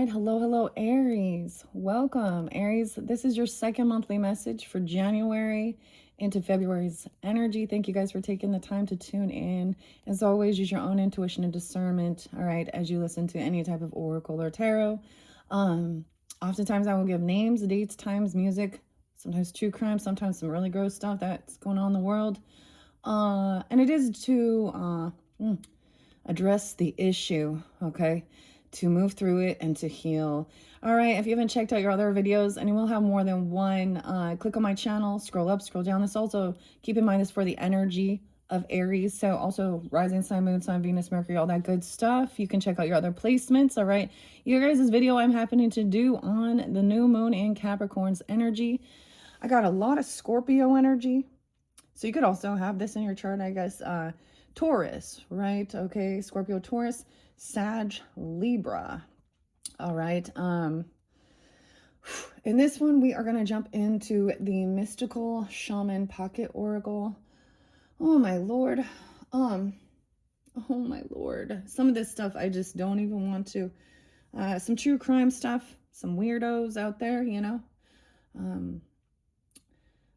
right. Hello, Aries. Welcome, Aries. This is your second monthly message for January into February's energy. Thank you guys for taking the time to tune in. As always, use your own intuition and discernment, all right, as you listen to any type of oracle or tarot. Oftentimes, I will give names, dates, times, music, sometimes true crime, sometimes some really gross stuff that's going on in the world. And it is to address the issue, okay? To move through it and to heal. All right, if you haven't checked out your other videos, and you will have more than one, click on my channel, scroll up, scroll down. This also, keep in mind, this for the energy of Aries. So also rising sign, moon sign, Venus, Mercury, all that good stuff. You can check out your other placements. All right, you guys' video I'm happening to do on the new moon in Capricorn's energy. I got a lot of Scorpio energy. So you could also have this in your chart, I guess. Taurus, right? Okay, Scorpio, Taurus, Sag, Libra. All right. In this one, we are going to jump into the mystical shaman pocket oracle. Oh my lord. Oh my lord. Some of this stuff I just don't even want to. Some true crime stuff, some weirdos out there, you know.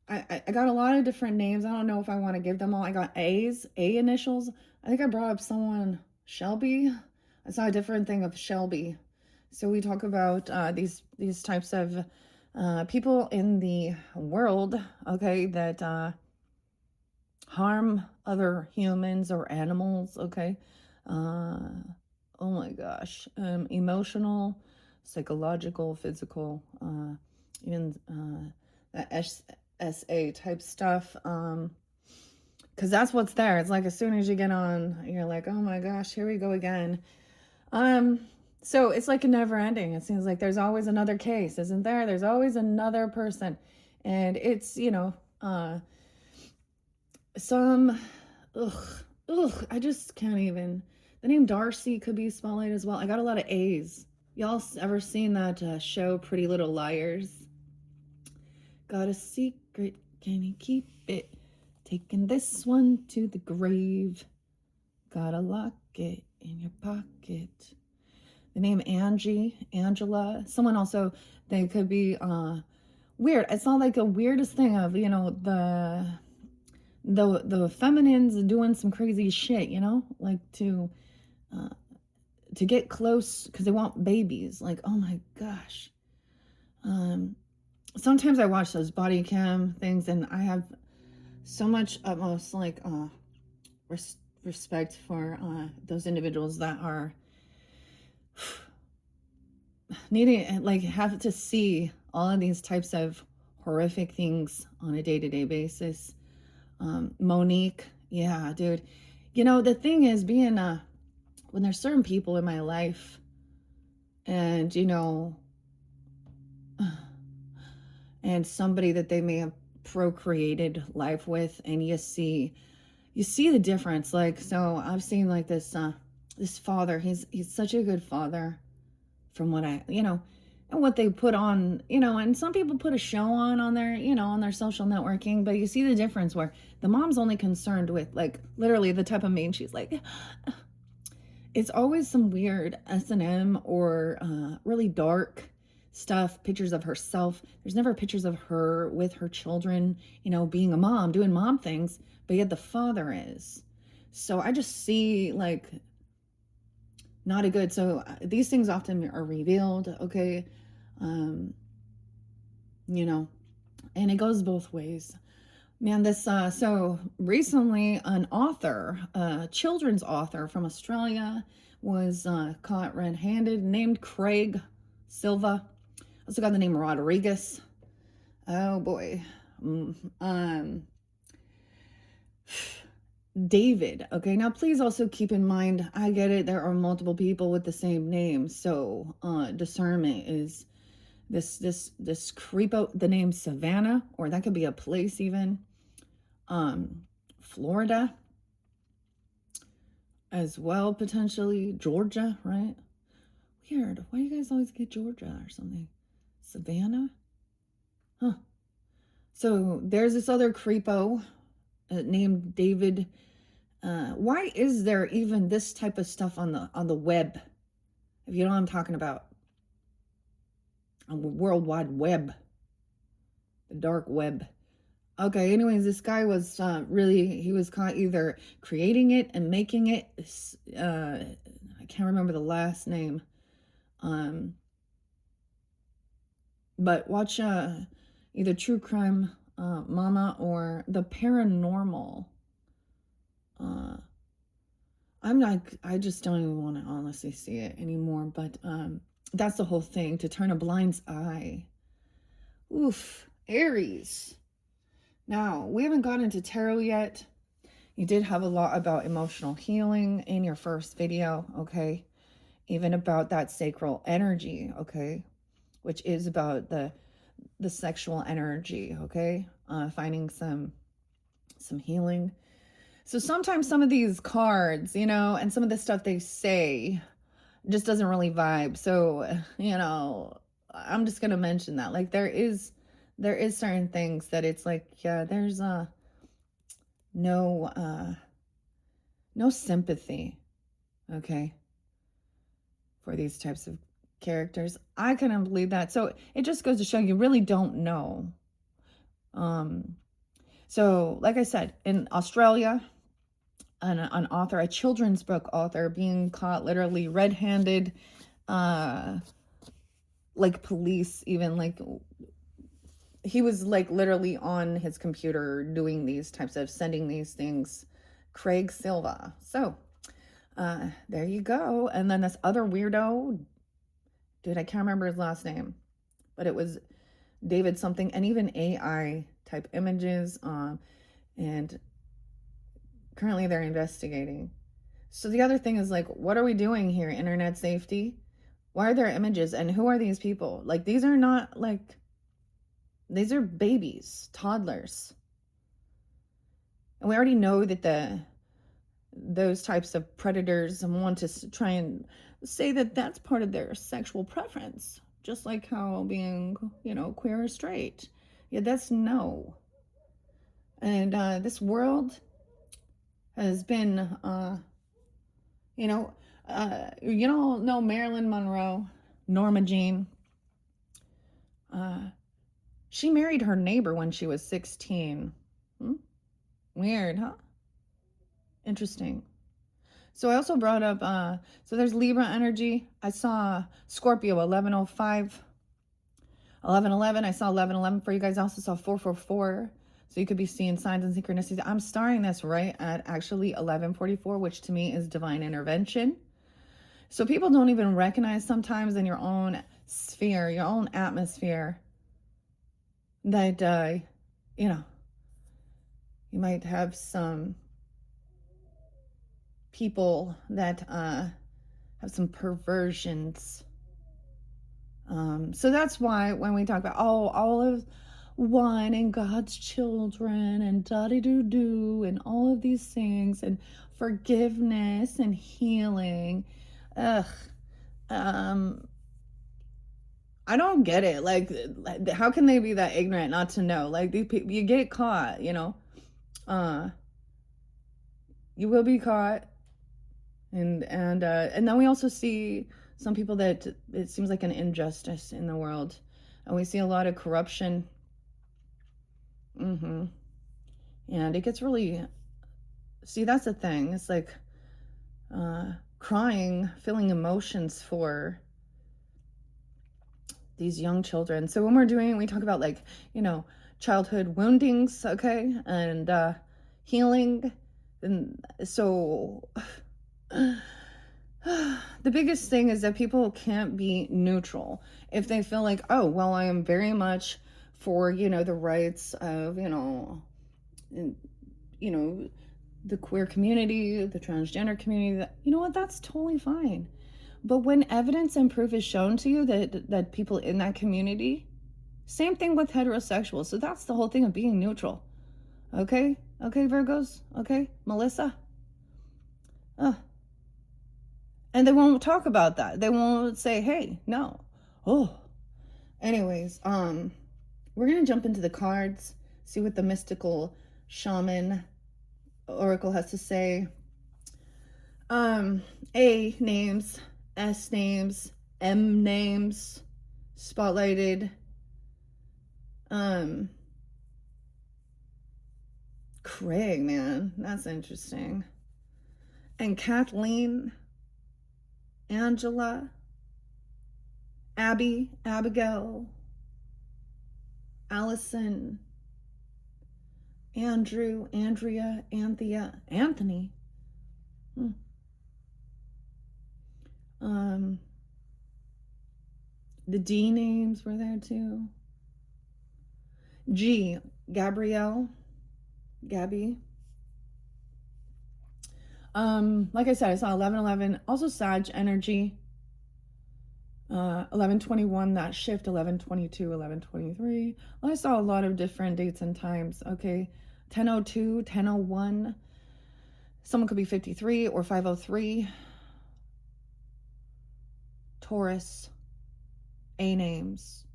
I got a lot of different names. I don't know if I want to give them all. I got A initials. I think I brought up someone, Shelby. I saw a different thing of Shelby. So we talk about these types of people in the world, okay, that harm other humans or animals, okay. Oh my gosh. Emotional, psychological, physical, even that SA type stuff, because that's what's there. It's like as soon as you get on, you're like, oh my gosh, here we go again. So it's like a never ending. It seems like there's always another case, isn't there? There's always another person, and it's, you know, some I just can't even. The name Darcy could be spelled as well. I got a lot of A's. Y'all ever seen that show Pretty Little Liars? Got a secret, can you keep it? Taking this one to the grave. Gotta lock it in your pocket. The name Angie, Angela. Someone also, they could be weird. It's not like the weirdest thing of, you know, the feminines doing some crazy shit, you know, like to get close because they want babies. Like, oh my gosh. Sometimes I watch those body cam things and I have so much utmost like respect for those individuals that are needing, like, have to see all of these types of horrific things on a day-to-day basis. Monique, yeah, dude. You know, the thing is, being when there's certain people in my life and, you know, and somebody that they may have procreated life with, and you see the difference. Like, so I've seen like this father, he's such a good father from what I, you know, and what they put on, you know, and some people put a show on their, you know, on their social networking, but you see the difference where the mom's only concerned with, like, literally the type of meme she's like, it's always some weird S&M or really dark stuff, pictures of herself. There's never pictures of her with her children, you know, being a mom, doing mom things, but yet the father is. So I just see, like, not a good. So these things often are revealed, okay? You know, and it goes both ways. Man, this, so recently an author, a children's author from Australia was caught red-handed, named Craig Silva. Also got the name Rodriguez. Oh boy. David. Okay, now please also keep in mind, I get it, there are multiple people with the same name, so discernment is this creepo. The name Savannah, or that could be a place even. Florida as well, potentially. Georgia, right? Weird. Why do you guys always get Georgia or something? Savannah? Huh. So there's this other creepo named David. Why is there even this type of stuff on the web? If you know what I'm talking about. World Wide Web, the dark web. Okay, anyways, this guy was he was caught either creating it and making it. I can't remember the last name. But watch either True Crime Mama or The Paranormal. I just don't even want to honestly see it anymore. But that's the whole thing, to turn a blind eye. Oof, Aries. Now, we haven't got into tarot yet. You did have a lot about emotional healing in your first video, okay? Even about that sacral energy, okay? Which is about the sexual energy, okay? Finding some healing. So sometimes some of these cards, and some of the stuff they say just doesn't really vibe. So, I'm just going to mention that. Like there is certain things that it's like, yeah, there's no sympathy, okay, for these types of characters. I couldn't believe that. So it just goes to show you really don't know. So like I said, in Australia, an author, a children's book author, being caught literally red-handed, like police, even like he was like literally on his computer doing these types of sending these things. Craig Silva. So there you go. And then this other weirdo, dude, I can't remember his last name, but it was David something, and even AI type images. And currently they're investigating. So the other thing is like, what are we doing here? Internet safety? Why are there images? And who are these people? Like, these are not like, these are babies, toddlers. And we already know that those types of predators want to try and say that that's part of their sexual preference. Just like how being, queer or straight. Yeah, that's no. And this world has been, you don't know Marilyn Monroe, Norma Jean. She married her neighbor when she was 16. Weird, huh? Interesting. So I also brought up, so there's Libra energy. I saw Scorpio 1105, 1111. I saw 1111 for you guys. I also saw 444. So you could be seeing signs and synchronicities. I'm starting this right at actually 1144, which to me is divine intervention. So people don't even recognize sometimes in your own sphere, your own atmosphere, that, you might have some people that have some perversions. So that's why when we talk about all of one and God's children and da-di-doo-doo and all of these things and forgiveness and healing, I don't get it. Like, how can they be that ignorant not to know? Like, these people, you get caught, you will be caught. And then we also see some people that it seems like an injustice in the world, and we see a lot of corruption. And it gets really, see, that's the thing. It's like crying, feeling emotions for these young children. So when we talk about like, childhood woundings, okay, and healing, and so the biggest thing is that people can't be neutral if they feel like, oh, well, I am very much for, the rights of, the queer community, the transgender community. You know what? That's totally fine. But when evidence and proof is shown to you that people in that community, same thing with heterosexuals. So that's the whole thing of being neutral. Okay? Okay, Virgos? Okay, Melissa? And they won't talk about that. They won't say, hey, no. Oh. Anyways, we're going to jump into the cards, see what the mystical shaman oracle has to say. A names, S names, M names, spotlighted. Craig, man, that's interesting. And Kathleen, Angela, Abby, Abigail, Allison, Andrew, Andrea, Anthea, Anthony. The D names were there too. G, Gabrielle, Gabby. Like I said, I saw 1111, also Sag energy. 1121, that shift, 1122, 1123. Well, I saw a lot of different dates and times. Okay, 1002, 1001. Someone could be 53 or 503. Taurus, A names.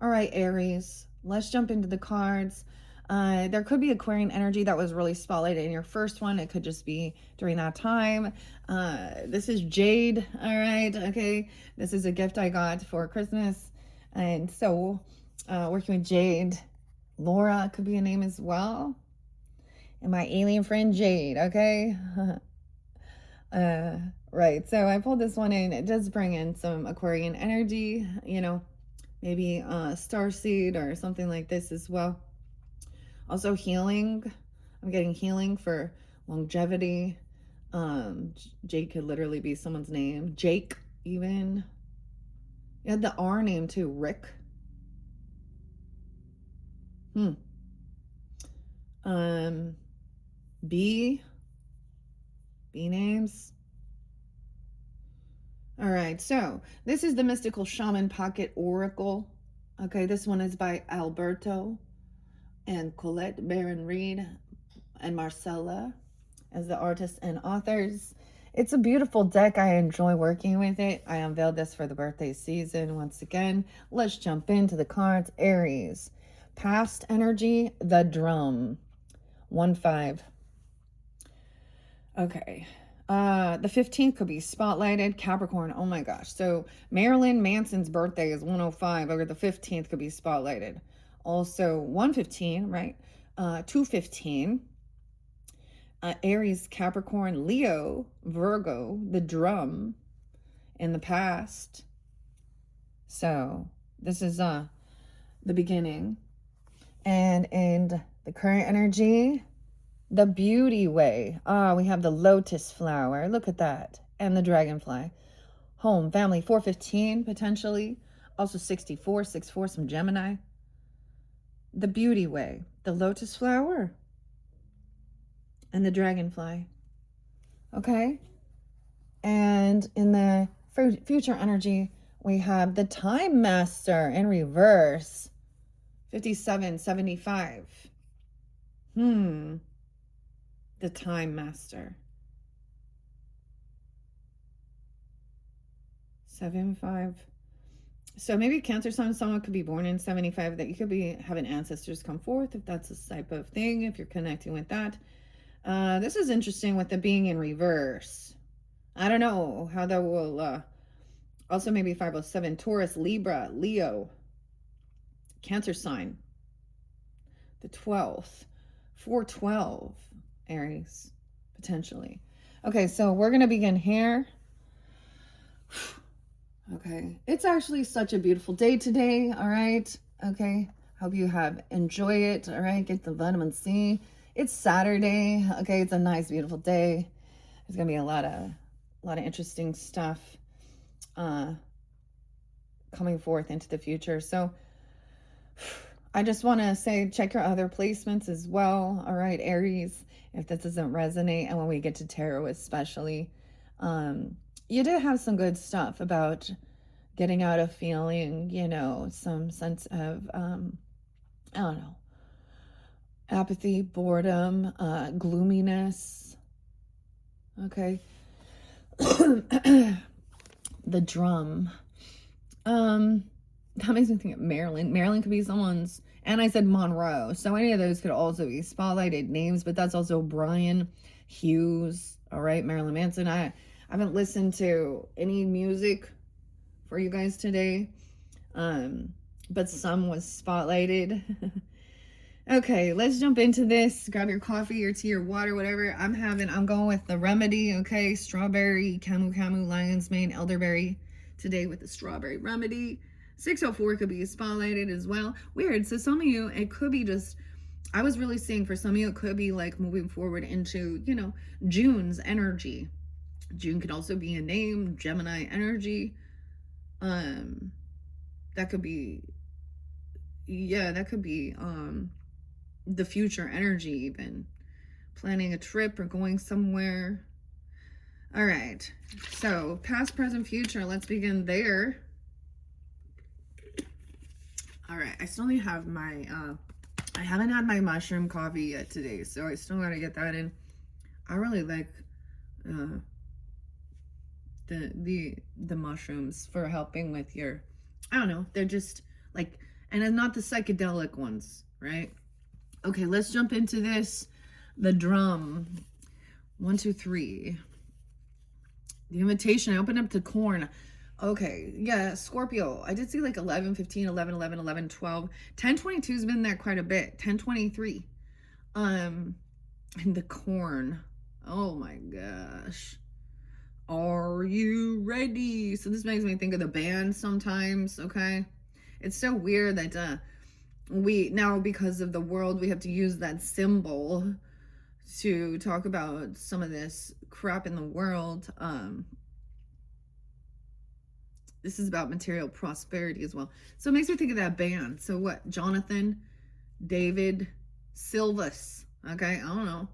All right, Aries, let's jump into the cards. There could be Aquarian energy that was really spotlighted in your first one. It could just be during that time. This is Jade, all right, okay? This is a gift I got for Christmas. And so working with Jade, Laura could be a name as well. And my alien friend Jade, okay? Right, so I pulled this one in. It does bring in some Aquarian energy, you know, maybe starseed or something like this as well. Also healing. I'm getting healing for longevity. Jake could literally be someone's name. Jake, even. You had the R name too. Rick. B names. All right, so this is the Mystical Shaman Pocket Oracle. Okay, this one is by Alberto and Colette Baron Reed and Marcella as the artists and authors. It's a beautiful deck. I enjoy working with it. I unveiled this for the birthday season once again. Let's jump into the cards. Aries, past energy, the drum. 1-5. Okay. The 15th could be spotlighted. Capricorn, oh my gosh. So Marilyn Manson's birthday is 105, or the 15th could be spotlighted. Also 115, right? 215. Aries, Capricorn, Leo, Virgo, the drum in the past. So this is the beginning. And in the current energy, the beauty way. We have the lotus flower. Look at that. And the dragonfly. Home, family, 415 potentially. Also 64, 64, some Gemini. The beauty way. The lotus flower. And the dragonfly. Okay. And in the future energy, we have the time master in reverse. 5775. The time master. 75. So maybe Cancer Sun, someone could be born in 75, that you could be having ancestors come forth, if that's the type of thing, if you're connecting with that. This is interesting with the being in reverse. I don't know how that will, also maybe 507, Taurus, Libra, Leo, Cancer sign, the 12th, 412, Aries, potentially. Okay, so we're going to begin here. Okay, it's actually such a beautiful day today, all right? Okay, hope you enjoy it, all right? Get the vitamin C. It's Saturday, okay? It's a nice, beautiful day. There's going to be a lot of interesting stuff coming forth into the future. So I just want to say, check your other placements as well, all right, Aries, if this doesn't resonate, and when we get to tarot especially. You did have some good stuff about getting out of feeling, you know, some sense of, I don't know, apathy, boredom, gloominess. Okay. The drum. That makes me think of Marilyn. Marilyn could be someone's, and I said Monroe. So any of those could also be spotlighted names, but that's also Brian Hughes. All right, Marilyn Manson. I haven't listened to any music for you guys today. But some was spotlighted. Okay, let's jump into this. Grab your coffee or tea or water, whatever. I'm going with the remedy, okay? Strawberry, camu, lion's mane, elderberry. Today with the strawberry remedy. 604 could be spotlighted as well. Weird. So some of you, it could be just, I was really seeing for some of you, it could be like moving forward into, June's energy. June could also be a name, Gemini energy. That could be, that could be, the future energy, even planning a trip or going somewhere. All right, so past, present, future, let's begin there. All right, I still need to have my I haven't had my mushroom coffee yet today, so I still gotta get that in. I really like the mushrooms for helping with your, I don't know, they're just like, and not the psychedelic ones, right? Okay, let's jump into this. The drum. 1, 2, 3. The invitation. I opened up to corn. Okay, yeah, Scorpio. I did see like 11, 15, 11, 11, 11, 12. 1022 has been there quite a bit. 1023. And the corn. Oh my gosh. Are you ready? So this makes me think of the band sometimes, okay? It's so weird that we now, because of the world, we have to use that symbol to talk about some of this crap in the world. This is about material prosperity as well. So it makes me think of that band. So what? Jonathan, David, Silvus. Okay, I don't know.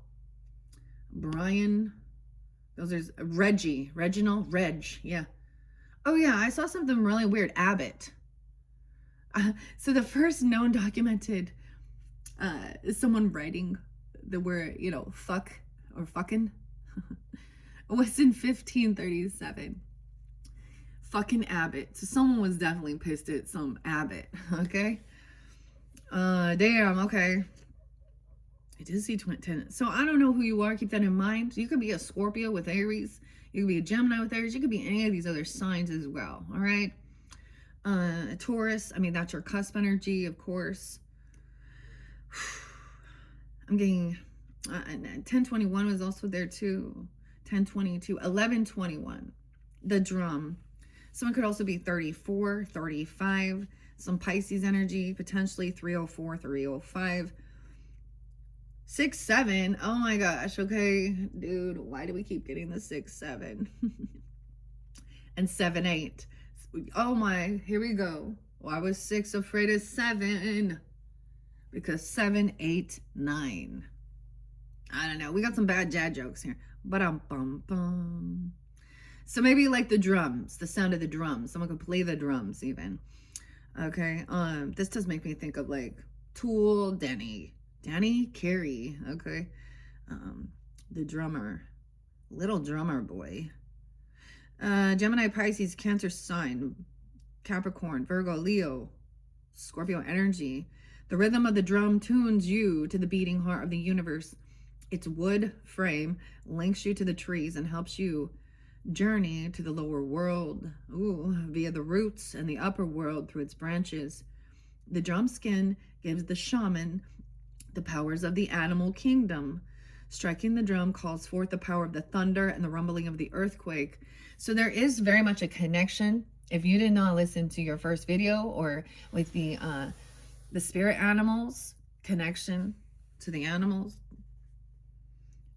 Brian. Those are Reggie. Reginald. Reg. Yeah. Oh yeah, I saw something really weird. Abbott. So the first known documented someone writing the word, fuck or fucking was in 1537. Fucking Abbott. So someone was definitely pissed at some Abbott, okay? Damn, okay. I did see 10. So I don't know who you are. Keep that in mind. You could be a Scorpio with Aries. You could be a Gemini with Aries. You could be any of these other signs as well, all right? Taurus, I mean, that's your cusp energy, of course. I'm getting 1021 was also there too. 1022, 1121, the drum. Someone could also be 34, 35, some Pisces energy, potentially 304, 305. 6, 7. Oh my gosh. Okay, dude, why do we keep getting the 6, 7? And 7, 8. Oh my, here we go. Why was 6 afraid of 7? Because 7, 8, 9. I don't know. We got some bad dad jokes here. Bum. So maybe like the drums, the sound of the drums. Someone could play the drums even. Okay. This does make me think of like Tool, Danny Carey. Okay. The drummer, little drummer boy. Gemini, Pisces, Cancer sign, Capricorn, Virgo, Leo, Scorpio energy. The rhythm of the drum tunes you to the beating heart of the universe. Its wood frame links you to the trees and helps you journey to the lower world via the roots and the upper world through its branches. The drum skin gives the shaman the powers of the animal kingdom. Striking the drum calls forth the power of the thunder and the rumbling of the earthquake. So there is very much a connection. If you did not listen to your first video or with the spirit animals, connection to the animals,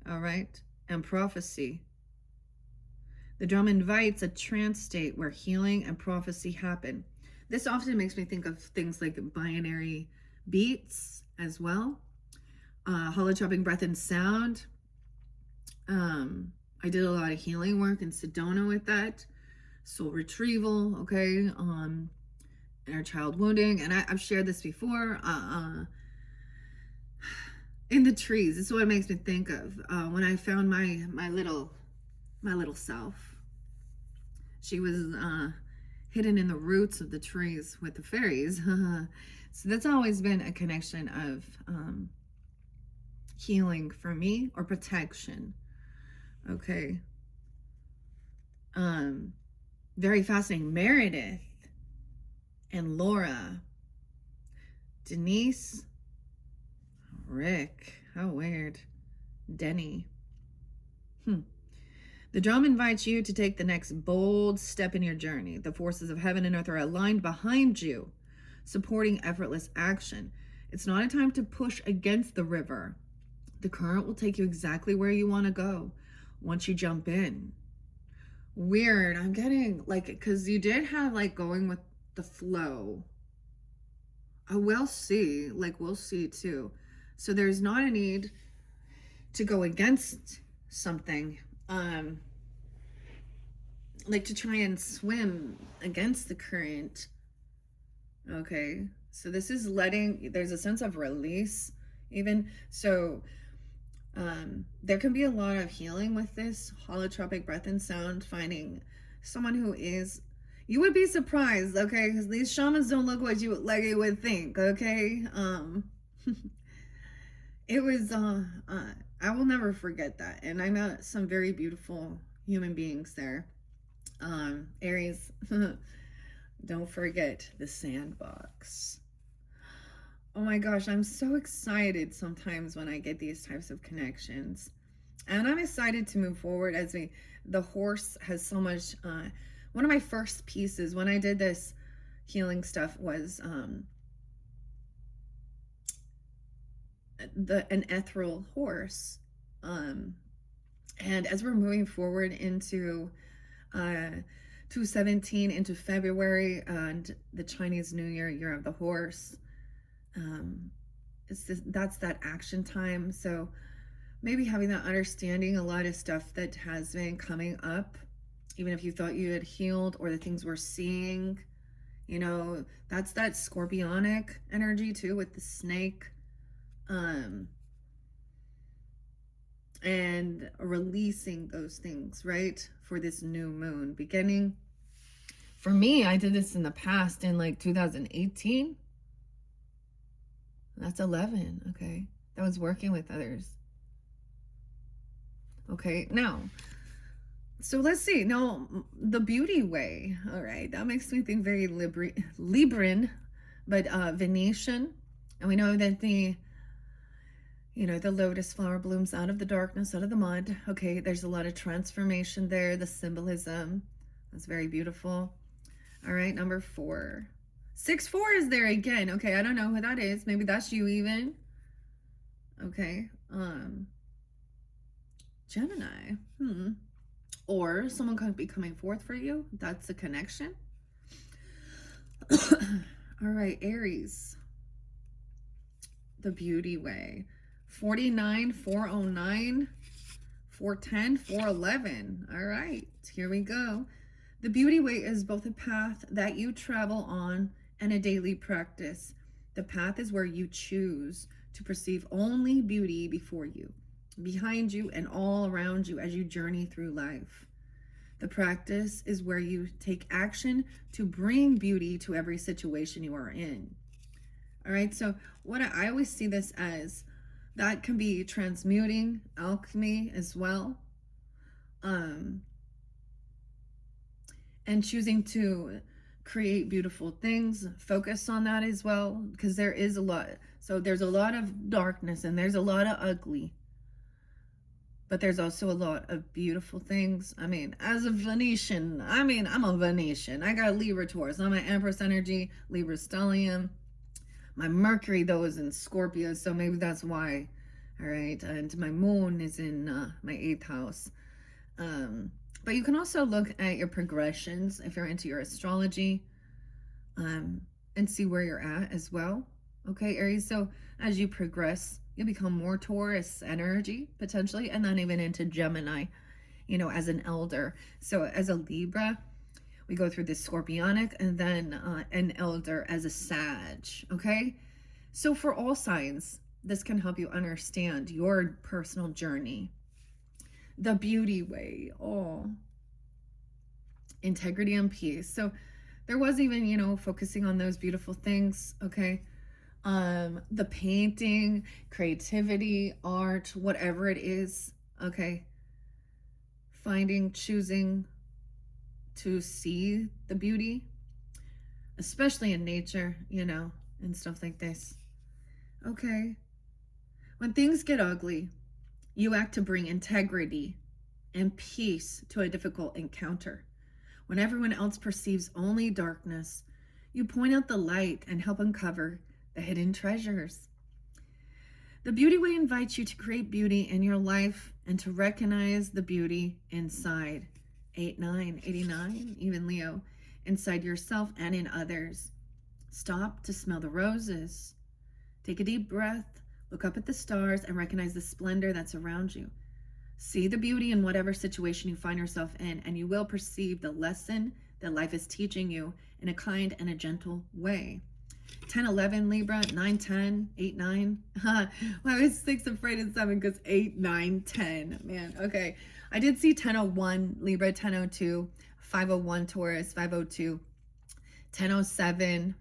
all right, and prophecy. The drum invites a trance state where healing and prophecy happen. This often makes me think of things like binary beats as well. Holotropic breath and sound. I did a lot of healing work in Sedona with that. Soul retrieval, okay. Inner child wounding. And I've shared this before. In the trees. This is what it makes me think of. When I found my little self. She was hidden in the roots of the trees with the fairies. So that's always been a connection of healing for me, or protection. Okay. Very fascinating. Meredith and Laura, Denise, Rick, how weird, Denny. The drum invites you to take the next bold step in your journey. The forces of heaven and earth are aligned behind you, supporting effortless action. It's not a time to push against the river. The current will take you exactly where you want to go once you jump in. Weird. I'm getting like, because you did have like going with the flow. I will see, like, we'll see too. So there's not a need to go against something, like to try and swim against the current. Okay, so this is letting, there's a sense of release even. So there can be a lot of healing with this holotropic breath and sound, finding someone who is, you would be surprised, okay, because these shamans don't look what you like you would think, okay. It was I will never forget that, and I met some very beautiful human beings there. Aries, don't forget the sandbox. Oh my gosh, I'm so excited sometimes when I get these types of connections. And I'm excited to move forward as the horse has so much, one of my first pieces when I did this healing stuff was an ethereal horse. And as we're moving forward into 2/17 into February and the Chinese New Year, Year of the Horse, that's that action time. So maybe having that understanding, a lot of stuff that has been coming up, even if you thought you had healed or the things we're seeing, you know, that's that scorpionic energy too with the snake, and releasing those things, right, for this new moon beginning. For me, I did this in the past in like 2018. That's 11. Okay, that was working with others. Okay, now, so let's see. Now, the beauty way. All right, that makes me think very Libran, but Venetian. And we know that the lotus flower blooms out of the darkness, out of the mud. Okay, there's a lot of transformation there. The symbolism is very beautiful. All right, number 4. 6-4 is there again. Okay, I don't know who that is. Maybe that's you even. Okay, Gemini. Or someone could be coming forth for you. That's a connection. All right, Aries. The beauty way. 49, 409, 410, 411. All right, here we go. The beauty way is both a path that you travel on and a daily practice. The path is where you choose to perceive only beauty before you, behind you, and all around you as you journey through life. The practice is where you take action to bring beauty to every situation you are in. All right, so what I always see this as, that can be transmuting, alchemy as well. And choosing to create beautiful things, focus on that as well, because there is a lot. So there's a lot of darkness and there's a lot of ugly, but there's also a lot of beautiful things. I mean, as a Venetian, I'm a Venetian. I got Libra Taurus. I'm an Empress energy, Libra Stellium. My Mercury, though, is in Scorpio, so maybe that's why. All right, and my moon is in my 8th house. But you can also look at your progressions if you're into your astrology, and see where you're at as well. Okay, Aries, so as you progress, you'll become more Taurus energy, potentially, and then even into Gemini, as an elder. So as a Libra, we go through this scorpionic, and then an elder as a Sag, okay? So for all signs, this can help you understand your personal journey. The beauty way, integrity and peace. So there was even, focusing on those beautiful things, okay? The painting, creativity, art, whatever it is, okay? Choosing to see the beauty, especially in nature, you know, and stuff like this. Okay. When things get ugly, you act to bring integrity and peace to a difficult encounter. When everyone else perceives only darkness, you point out the light and help uncover the hidden treasures. The Beauty Way invites you to create beauty in your life and to recognize the beauty inside. 8-9, even Leo, inside yourself and in others. Stop to smell the roses. Take a deep breath, look up at the stars, and recognize the splendor that's around you. See the beauty in whatever situation you find yourself in, and you will perceive the lesson that life is teaching you in a kind and a gentle way. 10-11 Libra, 9-10, 8-9. Well, I was 6 afraid of 7 because 8-9-10. Man, okay. I did see 10-01 Libra, 10-02, 5-01 Taurus, 5-02, 10-07.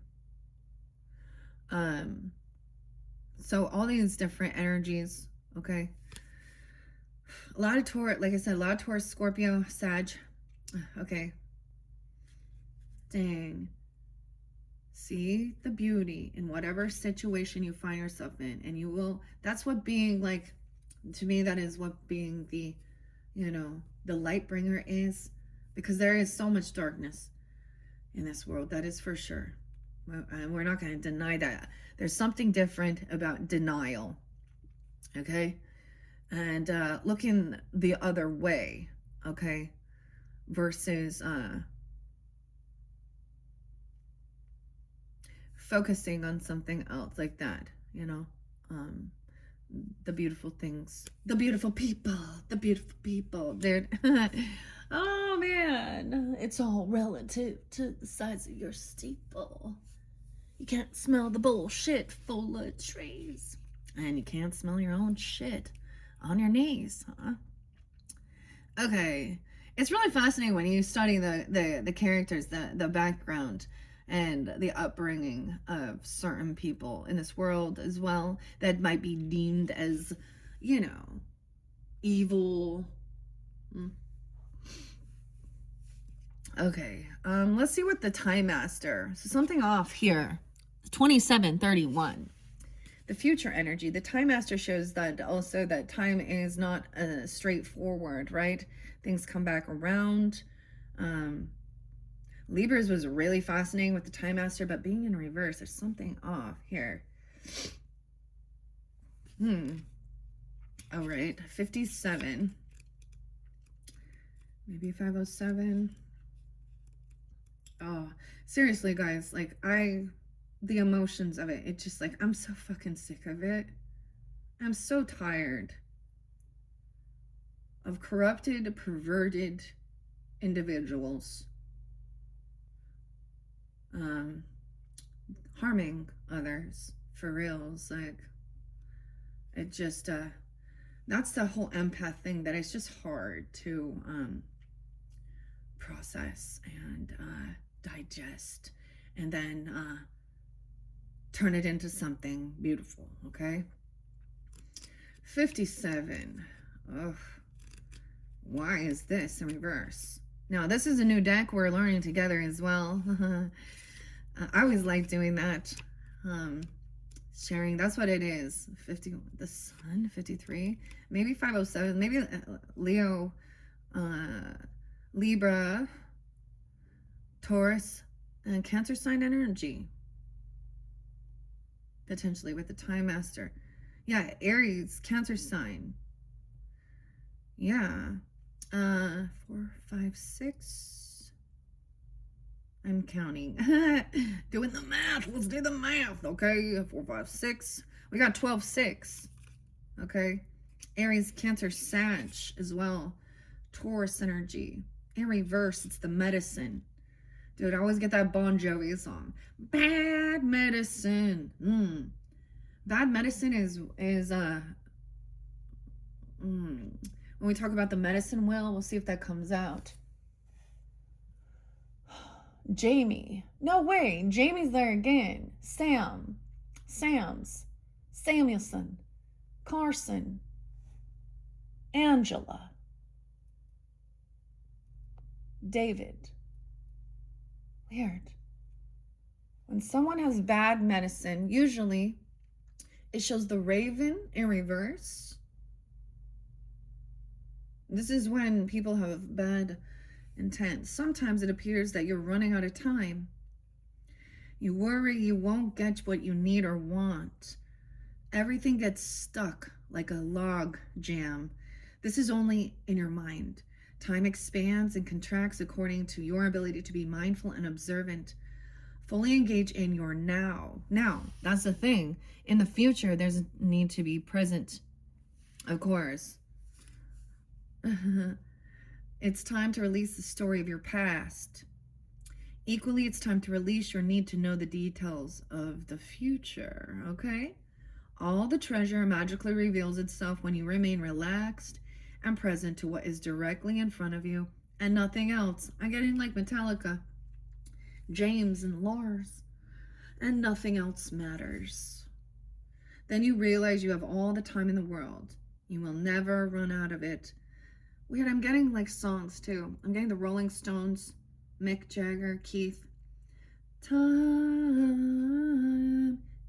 So all these different energies, okay. A lot of Taurus, like I said, a lot of Taurus, Scorpio, Sag. Okay. Dang. See the beauty in whatever situation you find yourself in, and you will, that's what being, like, to me, that is what being the, you know, the light bringer is, because there is so much darkness in this world, that is for sure. And we're not going to deny that. There's something different about denial, okay, and looking the other way, okay, versus focusing on something else, like that, you know, the beautiful things, the beautiful people, dude. Oh man, it's all relative to the size of your steeple. You can't smell the bullshit full of trees, and you can't smell your own shit on your knees, huh? Okay, it's really fascinating when you study the characters, the background, and the upbringing of certain people in this world as well, that might be deemed as, you know, evil. Okay, let's see what the Time Master, so something off here. 2731, the future energy. The Time Master shows that also that time is not straightforward, right? Things come back around. Libras was really fascinating with the Time Master, but being in reverse, there's something off here. All right, 57. Maybe 507. Oh, seriously, guys, like, the emotions of it, it's just like, I'm so fucking sick of it. I'm so tired of corrupted, perverted individuals harming others, for reals. Like, it just that's the whole empath thing, that it's just hard to process and digest, and then turn it into something beautiful, okay? 57. Ugh. Why is this in reverse? Now, this is a new deck we're learning together as well. I always like doing that. Sharing, that's what it is. 50, the Sun, 53. Maybe 507. Maybe Leo, Libra, Taurus, and Cancer sign energy. Potentially with the Time Master. Yeah, Aries, Cancer sign. Yeah. 4, 5, 6. I'm counting. Doing the math. Let's do the math. Okay. 4, 5, 6. We got 12, 6. Okay. Aries, Cancer, Sag as well. Taurus energy. In reverse, it's the medicine. Dude, I always get that Bon Jovi song. Bad medicine. Bad medicine is when we talk about the medicine wheel, we'll see if that comes out. Jamie. No way. Jamie's there again. Sam. Sam's. Samuelson. Carson. Angela. David. Weird. When someone has bad medicine, usually it shows the raven in reverse. This is when people have bad intent. Sometimes it appears that you're running out of time. You worry you won't get what you need or want. Everything gets stuck like a log jam. This is only in your mind. Time expands and contracts according to your ability to be mindful and observant. Fully engage in your now. Now, that's the thing. In the future, there's a need to be present, of course. It's time to release the story of your past. Equally, it's time to release your need to know the details of the future, okay? All the treasure magically reveals itself when you remain relaxed and present to what is directly in front of you and nothing else. I'm getting like Metallica, James and Lars, and nothing else matters. Then you realize you have all the time in the world. You will never run out of it. Weird, I'm getting like songs too. I'm getting the Rolling Stones, Mick Jagger, Keith. Time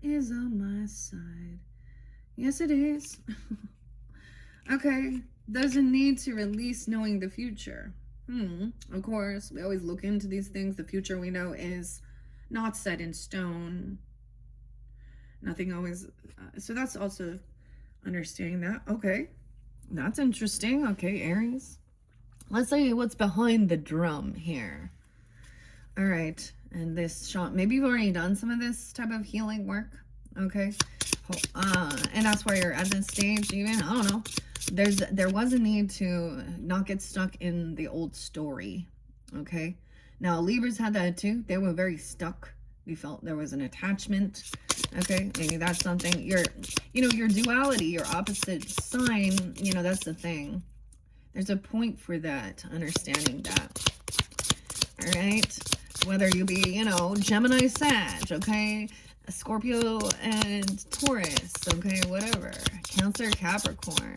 is on my side. Yes, it is. Okay, there's a need to release knowing the future. Of course, we always look into these things. The future we know is not set in stone. Nothing always. So that's also understanding that. Okay, that's interesting. Okay, Aries. Let's say what's behind the drum here. All right, and this shot. Maybe you've already done some of this type of healing work. Okay, and that's why you're at this stage. Even I don't know. There was a need to not get stuck in the old story. Okay, now Libras had that too. They were very stuck. We felt there was an attachment. Okay, maybe that's something. Your duality, your opposite sign. That's the thing. There's a point for that. Understanding that. All right. Whether you be, Gemini, Sag, okay, Scorpio and Taurus, okay, whatever, Cancer, Capricorn.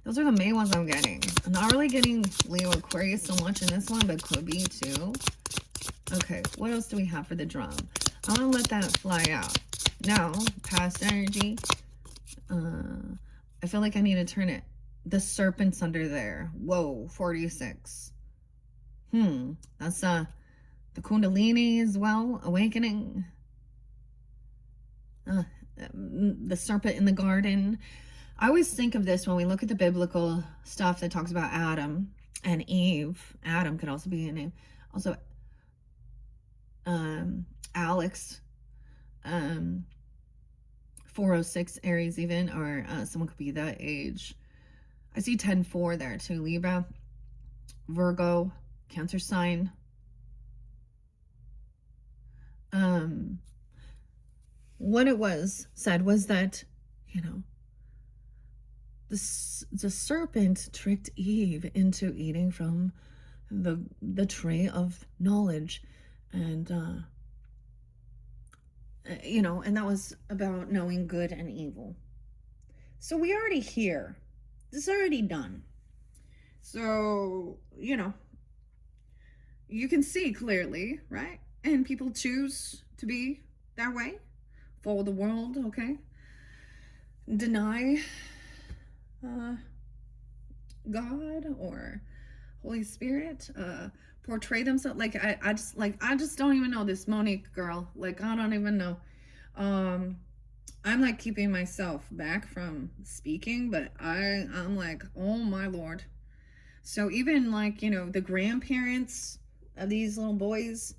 Those are the main ones I'm getting. I'm not really getting Leo, Aquarius so much in this one, but could be too. Okay, what else do we have for the drum? I want to let that fly out. Now, past energy. I feel like I need to turn it. The serpent's under there. Whoa, 46. That's the Kundalini as well, awakening. The serpent in the garden. I always think of this when we look at the biblical stuff that talks about Adam and Eve. Adam could also be a name. Also, Alex, 406 Aries even, or someone could be that age. I see 10-4 there too. Libra, Virgo, Cancer sign. What it said was that, the serpent tricked Eve into eating from the tree of knowledge, and and that was about knowing good and evil. So we already here. This is already done. So, you can see clearly, right? And people choose to be that way. Follow the world, okay? Deny God or Holy Spirit. Portray themselves like I just don't even know this Monique girl. Like I don't even know. I'm like keeping myself back from speaking, but I'm like, oh my Lord. So even like, the grandparents of these little boys,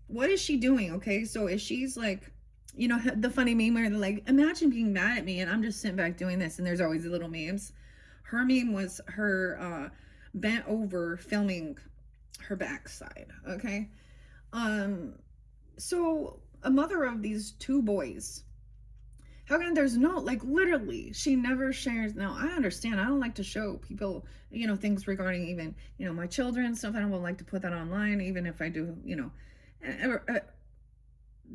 what is she doing? Okay, so if she's like, the funny meme where they're like, imagine being mad at me and I'm just sitting back doing this, and there's always the little memes. Her meme was her bent over filming her backside. Okay, so a mother of these two boys, how come there's no, like, literally she never shares? Now I understand, I don't like to show people things regarding even my children and stuff. I don't like to put that online, even if I do.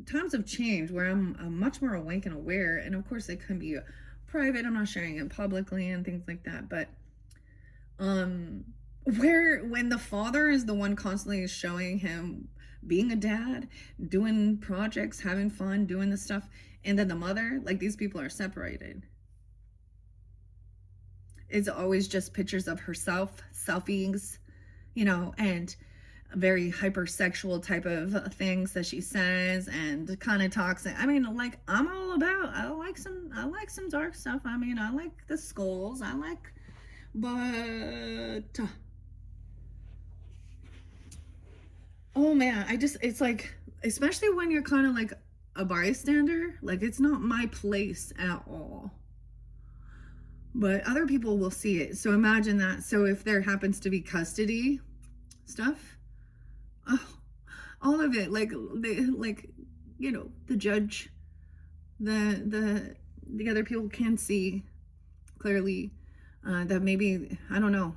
Times have changed where I'm much more awake and aware, and of course it can be private. I'm not sharing it publicly and things like that, but when the father is the one constantly showing him being a dad, doing projects, having fun, doing the stuff. And then the mother, like, these people are separated. It's always just pictures of herself, selfies, you know, and very hypersexual type of things that she says, and kind of toxic. I mean, like, I'm all about, I like some dark stuff. I mean, I like the skulls, but oh man, it's like, especially when you're kind of like a bystander, like, it's not my place at all. But other people will see it. So imagine that. So if there happens to be custody stuff, oh, all of it, like, you know, the judge, the other people can see clearly that maybe, I don't know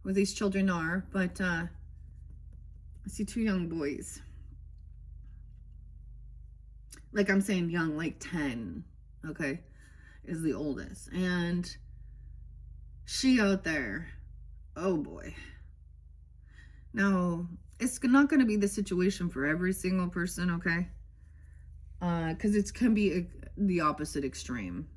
who these children are, but I see two young boys. Like, I'm saying young, like 10, okay, is the oldest. And she out there, oh boy. Now, it's not going to be the situation for every single person, okay? Because it can be the opposite extreme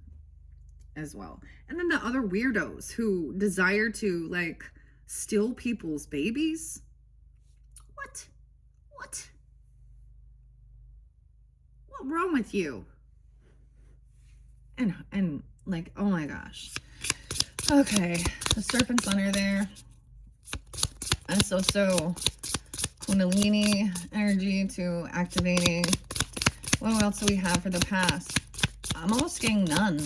as well. And then the other weirdos who desire to, like, steal people's babies. What? What's wrong with you? And like, oh my gosh. Okay, the serpent's under there. And so Kundalini energy to activating. What else do we have for the past? I'm almost getting none.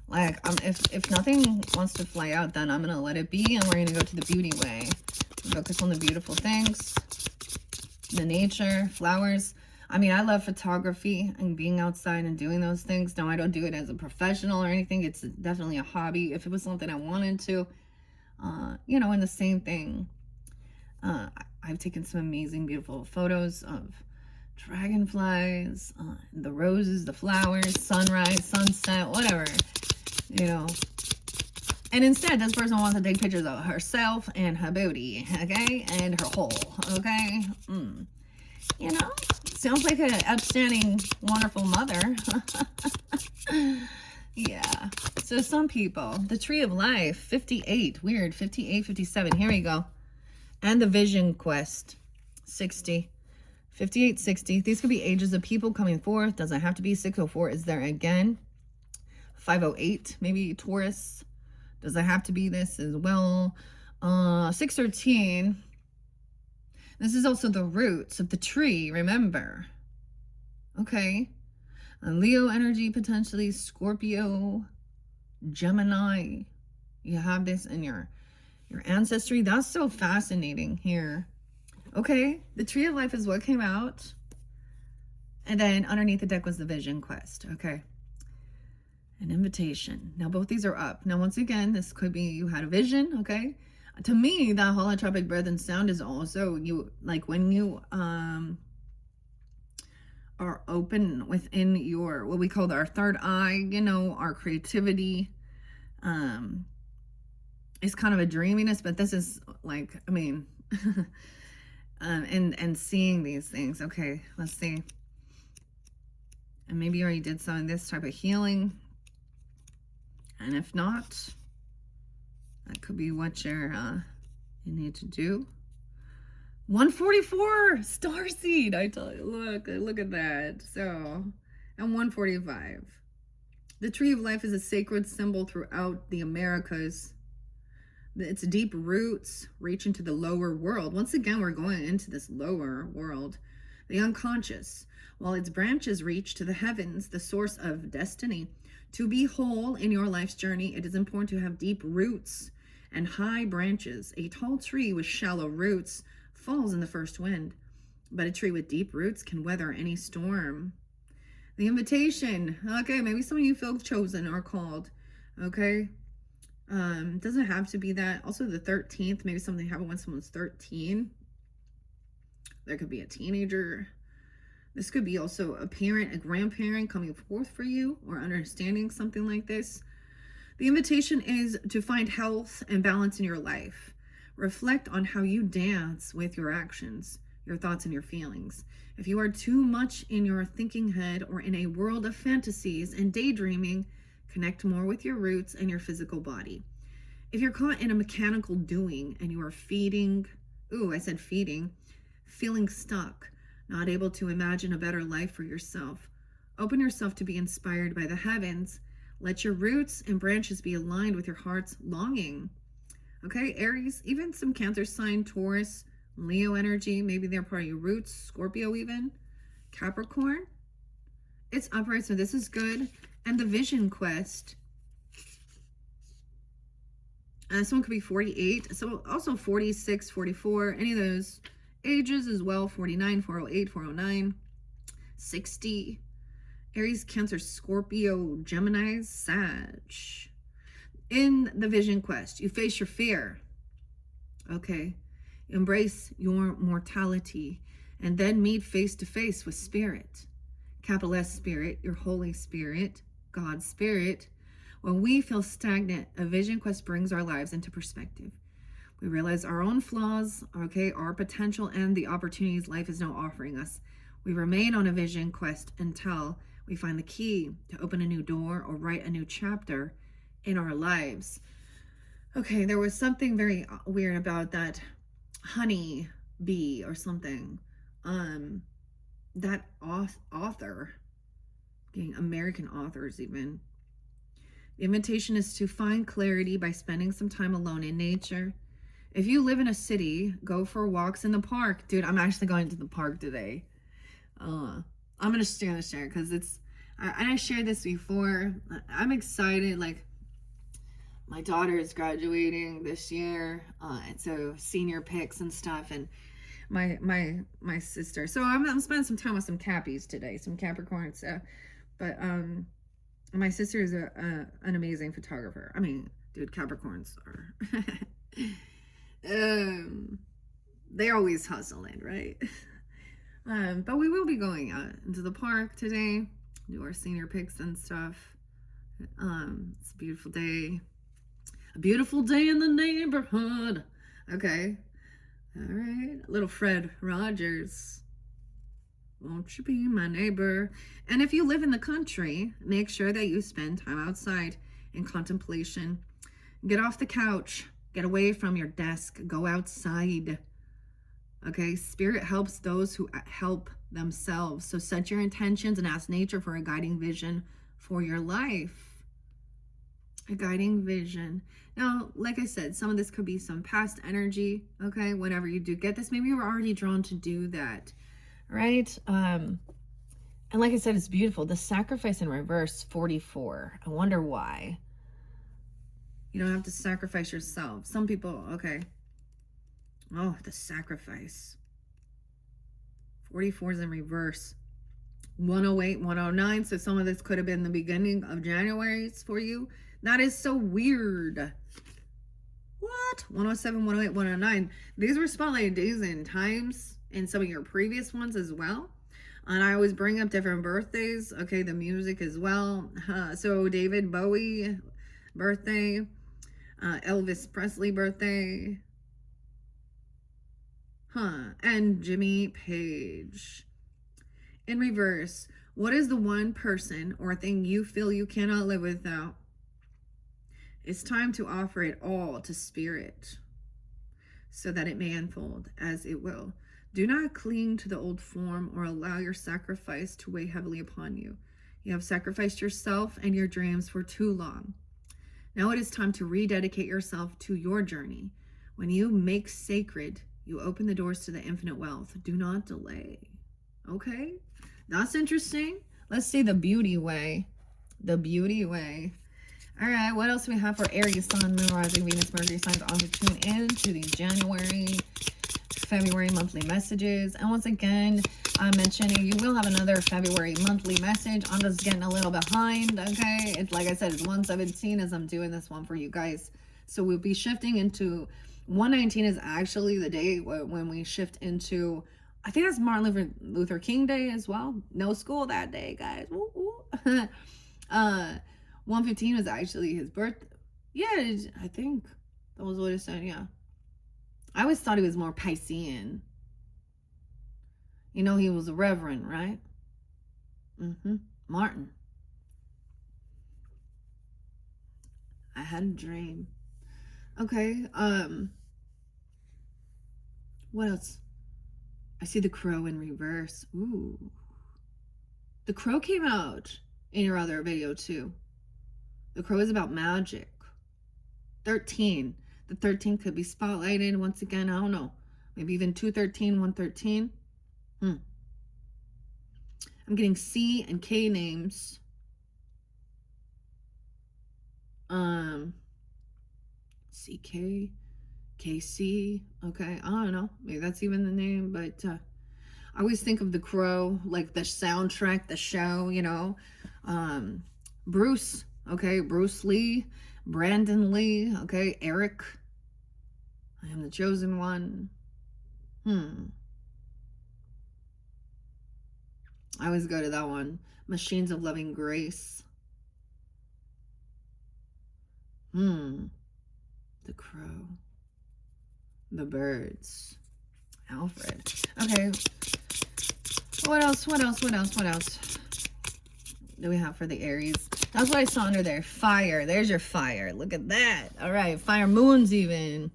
Like, if nothing wants to fly out, then I'm gonna let it be, and we're gonna go to the beauty way. Focus on the beautiful things, the nature, flowers. I mean, I love photography and being outside and doing those things. No, I don't do it as a professional or anything. It's definitely a hobby. If it was something I wanted to, you know, and the same thing. I've taken some amazing, beautiful photos of dragonflies, the roses, the flowers, sunrise, sunset, whatever, you know. And instead, this person wants to take pictures of herself and her booty, okay, and her hole, okay. You know, sounds like an upstanding, wonderful mother. Yeah. So some people, the tree of life, 58, weird, 58, 57. Here we go. And the vision quest, 60, 58, 60. These could be ages of people coming forth. Doesn't have to be 604. Is there again? 508, maybe Taurus. Doesn't have to be this as well. 613. This is also the roots of the tree, remember. Okay. Leo energy, potentially Scorpio, Gemini. You have this in your ancestry. That's so fascinating here. Okay, the tree of life is what came out. And then underneath the deck was the vision quest. Okay. An invitation. Now both these are up. Now once again, this could be you had a vision, okay? To me, that holotropic breath and sound is also you, like, when you are open within your, what we call our third eye, you know, our creativity. It's kind of a dreaminess, but this is like, I mean, and seeing these things. Okay, let's see. And maybe you already did some of this type of healing. And if not, that could be what you need to do. 144 starseed. I tell you, look at that. So, and 145. The tree of life is a sacred symbol throughout the Americas. Its deep roots reach into the lower world. Once again, we're going into this lower world, the unconscious, while its branches reach to the heavens, the source of destiny. To be whole in your life's journey, it is important to have deep roots and high branches. A tall tree with shallow roots falls in the first wind, but a tree with deep roots can weather any storm. The invitation. Okay, maybe some of you feel chosen or called. Okay. Doesn't have to be that. Also the 13th, maybe something happened when someone's 13. There could be a teenager. This could be also a parent, a grandparent coming forth for you or understanding something like this. The invitation is to find health and balance in your life. Reflect on how you dance with your actions. your thoughts and your feelings. If you are too much in your thinking head or in a world of fantasies and daydreaming, connect more with your roots and your physical body. If you're caught in a mechanical doing and you are feeding, feeling stuck, not able to imagine a better life for yourself, open yourself to be inspired by the heavens. Let your roots and branches be aligned with your heart's longing. Okay, Aries, even some Cancer sign, Taurus, Leo energy, maybe they're part of your roots, Scorpio even, Capricorn. It's upright, so this is good. And the vision quest. This one could be 48. So also 46, 44, any of those ages as well. 49, 408, 409, 60. Aries, Cancer, Scorpio, Gemini, Sag. In the vision quest, you face your fear. Okay. Embrace your mortality and then meet face to face with spirit. Capital S spirit, your Holy Spirit, God's Spirit. When we feel stagnant, a vision quest brings our lives into perspective. We realize our own flaws, okay, our potential, and the opportunities life is now offering us. We remain on a vision quest until we find the key to open a new door or write a new chapter in our lives. Okay, there was something very weird about that honey bee or something. That author, getting American authors even. The invitation is to find clarity by spending some time alone in nature. If you live in a city, go for walks in the park. Dude, I'm actually going to the park today. I'm going to share because I shared this before. I'm excited. Like, my daughter is graduating this year. And so senior pics and stuff. And my sister. So I'm spending some time with some Cappies today, some Capricorns. So, but, my sister is an amazing photographer. I mean, dude, Capricorns are, they're always hustling, right? But we will be going out into the park today, do our senior pics and stuff. It's a beautiful day in the neighborhood. Okay. All right. Little Fred Rogers. Won't you be my neighbor? And if you live in the country, make sure that you spend time outside in contemplation. Get off the couch. Get away from your desk. Go outside. Okay? Spirit helps those who help themselves. So set your intentions and ask nature for a guiding vision for your life. A guiding vision. Now, like I said, some of this could be some past energy. Okay? Whenever you do get this, maybe you were already drawn to do that. Right? And like I said, it's beautiful. The sacrifice in reverse, 44. I wonder why. You don't have to sacrifice yourself. Some people, okay. Oh, the sacrifice. 44 is in reverse. 108, 109. So some of this could have been the beginning of January for you. That is so weird. What? 107, 108, 109. These were spotlighted days and times in some of your previous ones as well. And I always bring up different birthdays. Okay, the music as well. So David Bowie birthday. Elvis Presley birthday. And Jimmy Page. In reverse, what is the one person or thing you feel you cannot live without? It's time to offer it all to spirit so that it may unfold as it will. Do not cling to the old form or allow your sacrifice to weigh heavily upon you. You have sacrificed yourself and your dreams for too long. Now it is time to rededicate yourself to your journey. When you make sacred, you open the doors to the infinite wealth. Do not delay. Okay? That's interesting. Let's see the beauty way. The beauty way. All right, what else do we have for Aries, Sun, Moon, Rising, Venus, Mercury signs on to tune in to the January, February monthly messages? And once again, I'm mentioning you will have another February monthly message. I'm just getting a little behind, okay? It's like I said, it's 117 as I'm doing this one for you guys. So we'll be shifting into 119 is actually the day when we shift into, I think that's Martin Luther King Day as well. No school that day, guys. Woo, woo. 115 was actually his birthday. Yeah, I think that was what it said. Yeah. I always thought he was more Piscean. You know he was a reverend, right? Martin. I had a dream. Okay, what else? I see the crow in reverse. Ooh. The crow came out in your other video too. The crow is about magic. 13. The 13 could be spotlighted once again. I don't know. Maybe even 213, 113. I'm getting C and K names. CK, KC. Okay, I don't know. Maybe that's even the name, but I always think of the crow, like the soundtrack, the show, you know. Bruce, okay, Bruce Lee, Brandon Lee, okay, Eric. I am the chosen one. I always go to that one. Machines of Loving Grace. The crow. The birds. Alfred. Okay. What else? What else? What else? What else do we have for the Aries? That's what I saw under there. Fire. There's your fire. Look at that. All right. Fire moons even.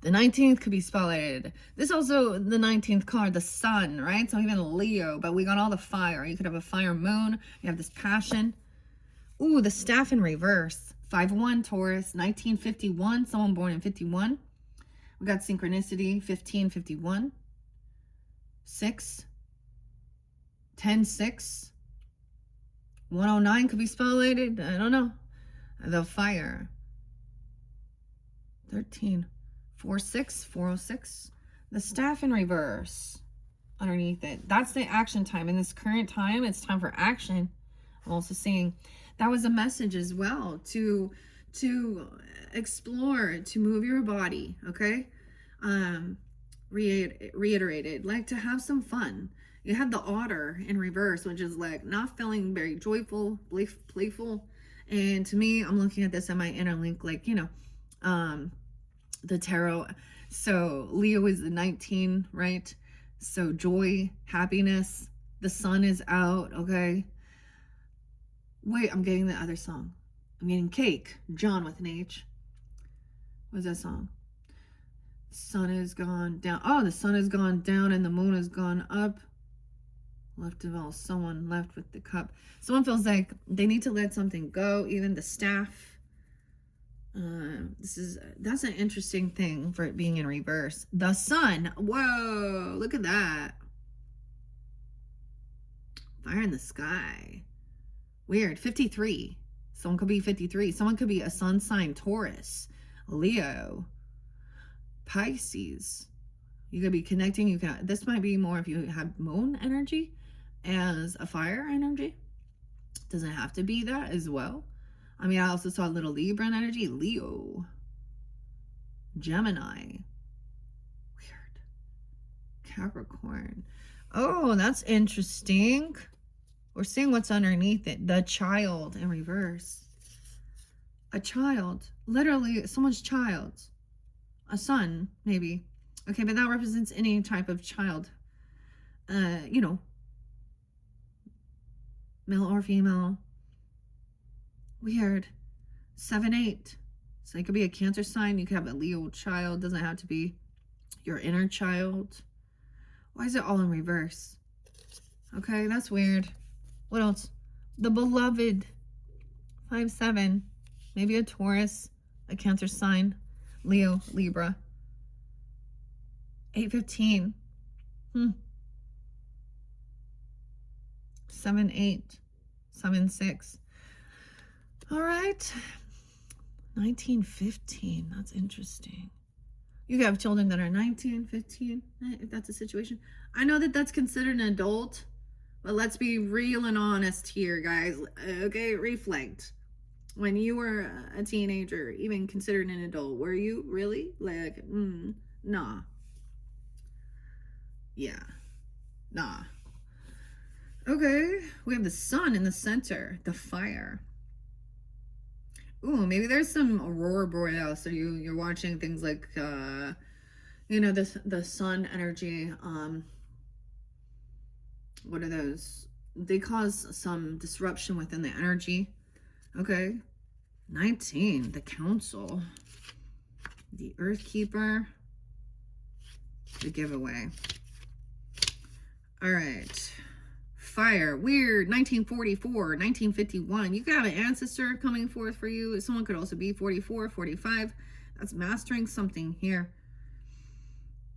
The 19th could be spotlighted. This also, the 19th card, the sun, right? So even Leo, but we got all the fire. You could have a fire moon. You have this passion. Ooh, the staff in reverse. 5-1 Taurus, 1951. Someone born in 51. We got synchronicity, 1551. 6. 10-6. 109 could be spotlighted. I don't know. The fire. 13. 4-6. 406. The staff in reverse. Underneath it. That's the action time. In this current time, it's time for action. I'm also seeing that was a message as well to explore, to move your body, okay? Reiterated, like to have some fun. You had the otter in reverse, which is like not feeling very joyful, playful. And to me, I'm looking at this at my inner link, like, you know, the tarot. So Leo is the 19, right? So joy, happiness, the sun is out, okay? Wait, I'm getting the other song. I'm getting Cake, John with an H. What's that song? Sun has gone down. Oh, the sun has gone down and the moon has gone up. Left of all, someone left with the cup. Someone feels like they need to let something go, even the staff. That's an interesting thing for it being in reverse. The sun. Whoa, look at that. Fire in the sky. Weird. 53. Someone could be 53. Someone could be a sun sign, Taurus, Leo, Pisces. You could be connecting. You can. This might be more if you have moon energy as a fire energy. Doesn't have to be that as well. I mean, I also saw a little Libra energy. Leo, Gemini. Weird. Capricorn. Oh, that's interesting. We're seeing what's underneath it. The child in reverse. A child. Literally someone's child. A son, maybe. Okay, but that represents any type of child. You know. Male or female. Weird. 7-8. So it could be a Cancer sign. You could have a Leo child. Doesn't have to be your inner child. Why is it all in reverse? Okay, that's weird. What else? The beloved. 5-7. Maybe a Taurus, a Cancer sign, Leo, Libra. 8-15. 7-8. 7-6. All right. 19-15. That's interesting. You have children that are 19, 15, if that's a situation. I know that that's considered an adult, but let's be real and honest here, guys. Okay, reflect. When you were a teenager, even considered an adult, were you really? Like, nah. Yeah. Nah. Okay, we have the sun in the center, the fire. Ooh, maybe there's some aurora borealis. So you're watching things like, you know, the sun energy. what are those? They cause some disruption within the energy. Okay. 19, the Council. The Earthkeeper. The Giveaway. All right. Fire. Weird. 1944, 1951. You could have an ancestor coming forth for you. Someone could also be 44, 45. That's mastering something here.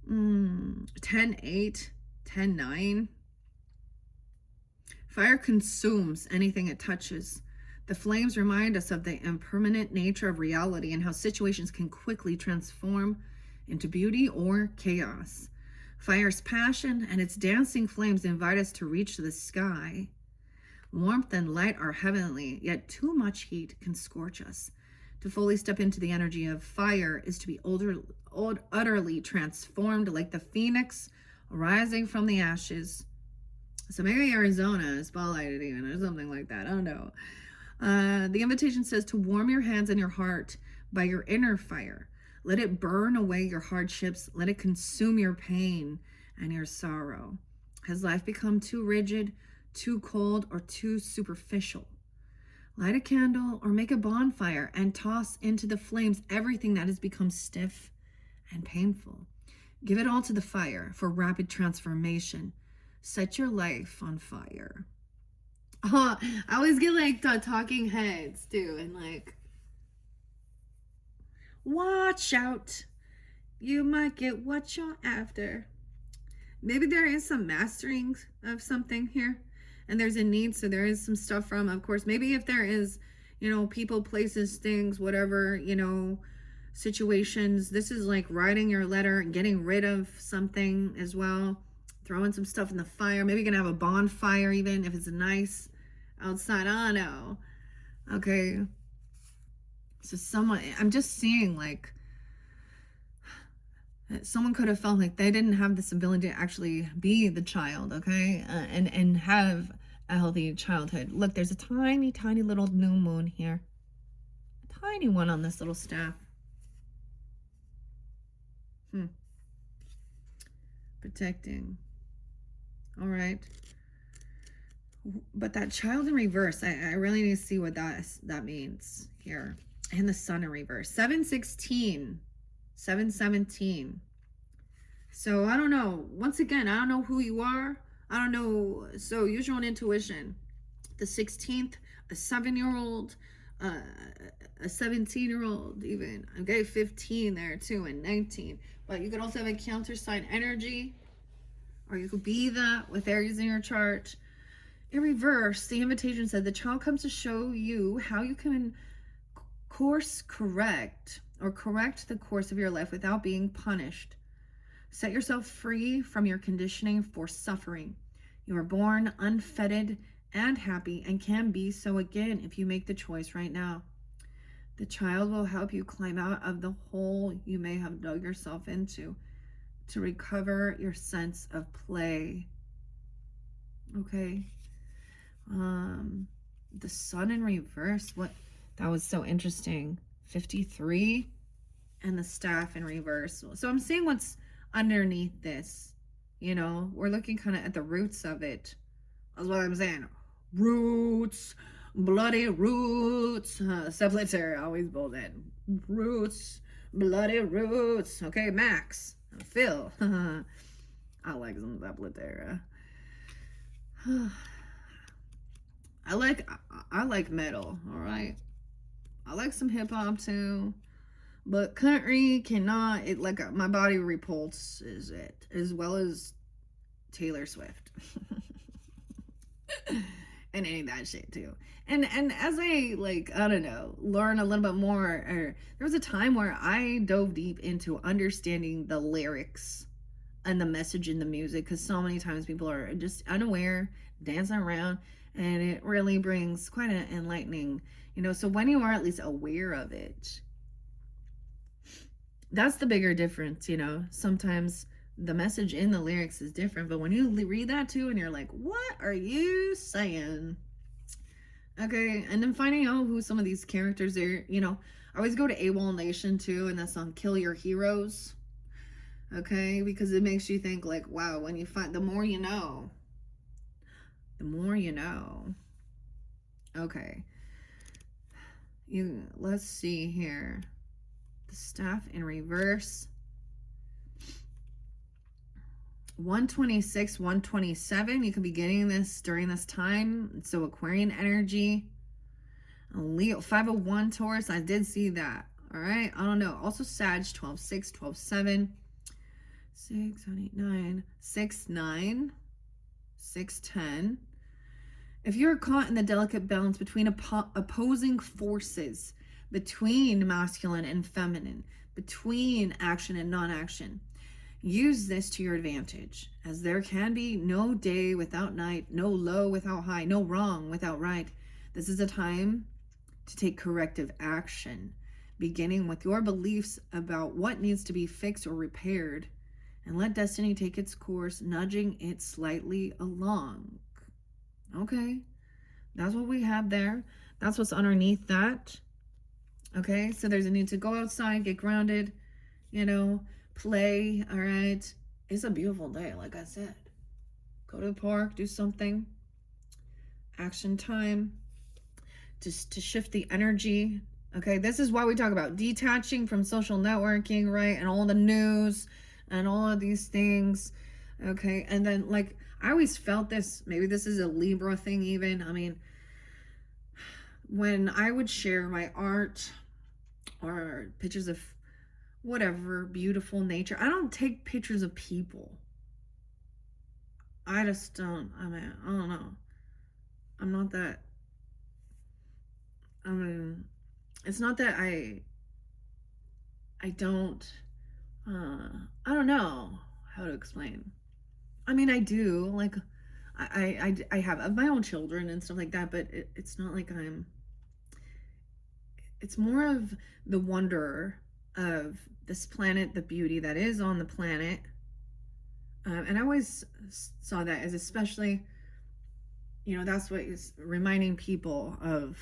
10-8, 10-9. Fire consumes anything it touches. The flames remind us of the impermanent nature of reality and how situations can quickly transform into beauty or chaos. Fire's passion and its dancing flames invite us to reach the sky. Warmth and light are heavenly, yet too much heat can scorch us. To fully step into the energy of fire is to be utterly transformed like the phoenix rising from the ashes. So maybe Arizona is spotlighted even, or something like that. I don't know. The invitation says to warm your hands and your heart by your inner fire. Let it burn away your hardships. Let it consume your pain and your sorrow. Has life become too rigid, too cold, or too superficial? Light a candle or make a bonfire and toss into the flames everything that has become stiff and painful. Give it all to the fire for rapid transformation. Set your life on fire. I always get like talking heads too, and like, watch out, you might get what you're after. Maybe there is some mastering of something here, and there's a need, so there is some stuff from, of course, maybe if there is, you know, people, places, things, whatever, you know, situations. This is like writing your letter and getting rid of something as well. Throwing some stuff in the fire. Maybe you're gonna have a bonfire even if it's nice outside. I don't know. Okay. So someone, I'm just seeing like someone could have felt like they didn't have this ability to actually be the child, okay, and have a healthy childhood. Look, there's a tiny, tiny little new moon here. A tiny one on this little staff. Protecting. All right. But that child in reverse, I really need to see what that means here. And the sun in reverse. 7-16. 7-17. So I don't know. Once again, I don't know who you are. I don't know. So use your own intuition. The 16th, a 7-year-old, a 17-year-old even. Okay, 15 there too, and 19. But you could also have a counter sign energy, or you could be that with Aries in your chart. In reverse, the invitation said the child comes to show you how you can course correct or correct the course of your life without being punished. Set yourself free from your conditioning for suffering. You are born unfettered and happy and can be so again if you make the choice right now. The child will help you climb out of the hole you may have dug yourself into to recover your sense of play. Okay. The sun in reverse. What? That was so interesting. 53 and the staff in reverse. So I'm seeing what's underneath this. You know, we're looking kind of at the roots of it. That's what I'm saying. Roots. Bloody roots. Sepulcher, always bold that. Roots. Bloody roots. Okay, Max. Phil. I like some Sepulcher. I like metal, all right? I like some hip hop too, but country cannot, it like my body repulses it, as well as Taylor Swift. And any of that shit too. And as I like, I don't know, learn a little bit more, or there was a time where I dove deep into understanding the lyrics and the message in the music, because so many times people are just unaware, dancing around, and it really brings quite an enlightening, you know. So when you are at least aware of it, that's the bigger difference, you know. Sometimes the message in the lyrics is different, but when you read that too and you're like, what are you saying? Okay. And then finding out who some of these characters are, you know. I always go to AWOL Nation too, and that song Kill Your Heroes. Okay, because it makes you think like, wow, when you find, the more you know. The more you know. Okay. Let's see here. The staff in reverse. 126, 127. You could be getting this during this time. So Aquarian energy. Leo, 501 Taurus. I did see that. All right. I don't know. Also Sag, 12, 6, 12, 7. 6, 7, 8, 9. 6, 9. 6, 10. If you're caught in the delicate balance between opposing forces, between masculine and feminine, between action and non-action, use this to your advantage, as there can be no day without night, no low without high, no wrong without right. This is a time to take corrective action, beginning with your beliefs about what needs to be fixed or repaired, and let destiny take its course, nudging it slightly along. Okay, that's what we have there. That's what's underneath that. Okay, so there's a need to go outside, get grounded, you know, play. All right, it's a beautiful day, like I said. Go to the park, do something. Action time. Just to shift the energy. Okay, this is why we talk about detaching from social networking, right? And all the news and all of these things. Okay, and then like I always felt this, maybe this is a Libra thing even. I mean, when I would share my art or pictures of whatever, beautiful nature, I don't take pictures of people. I just don't, I mean, I don't know. I'm not that, I mean, it's not that I don't, I don't know how to explain. I mean, I do, like, I have my own children and stuff like that, but it's not like it's more of the wonder of this planet, the beauty that is on the planet. And I always saw that as especially, you know, that's what is reminding people of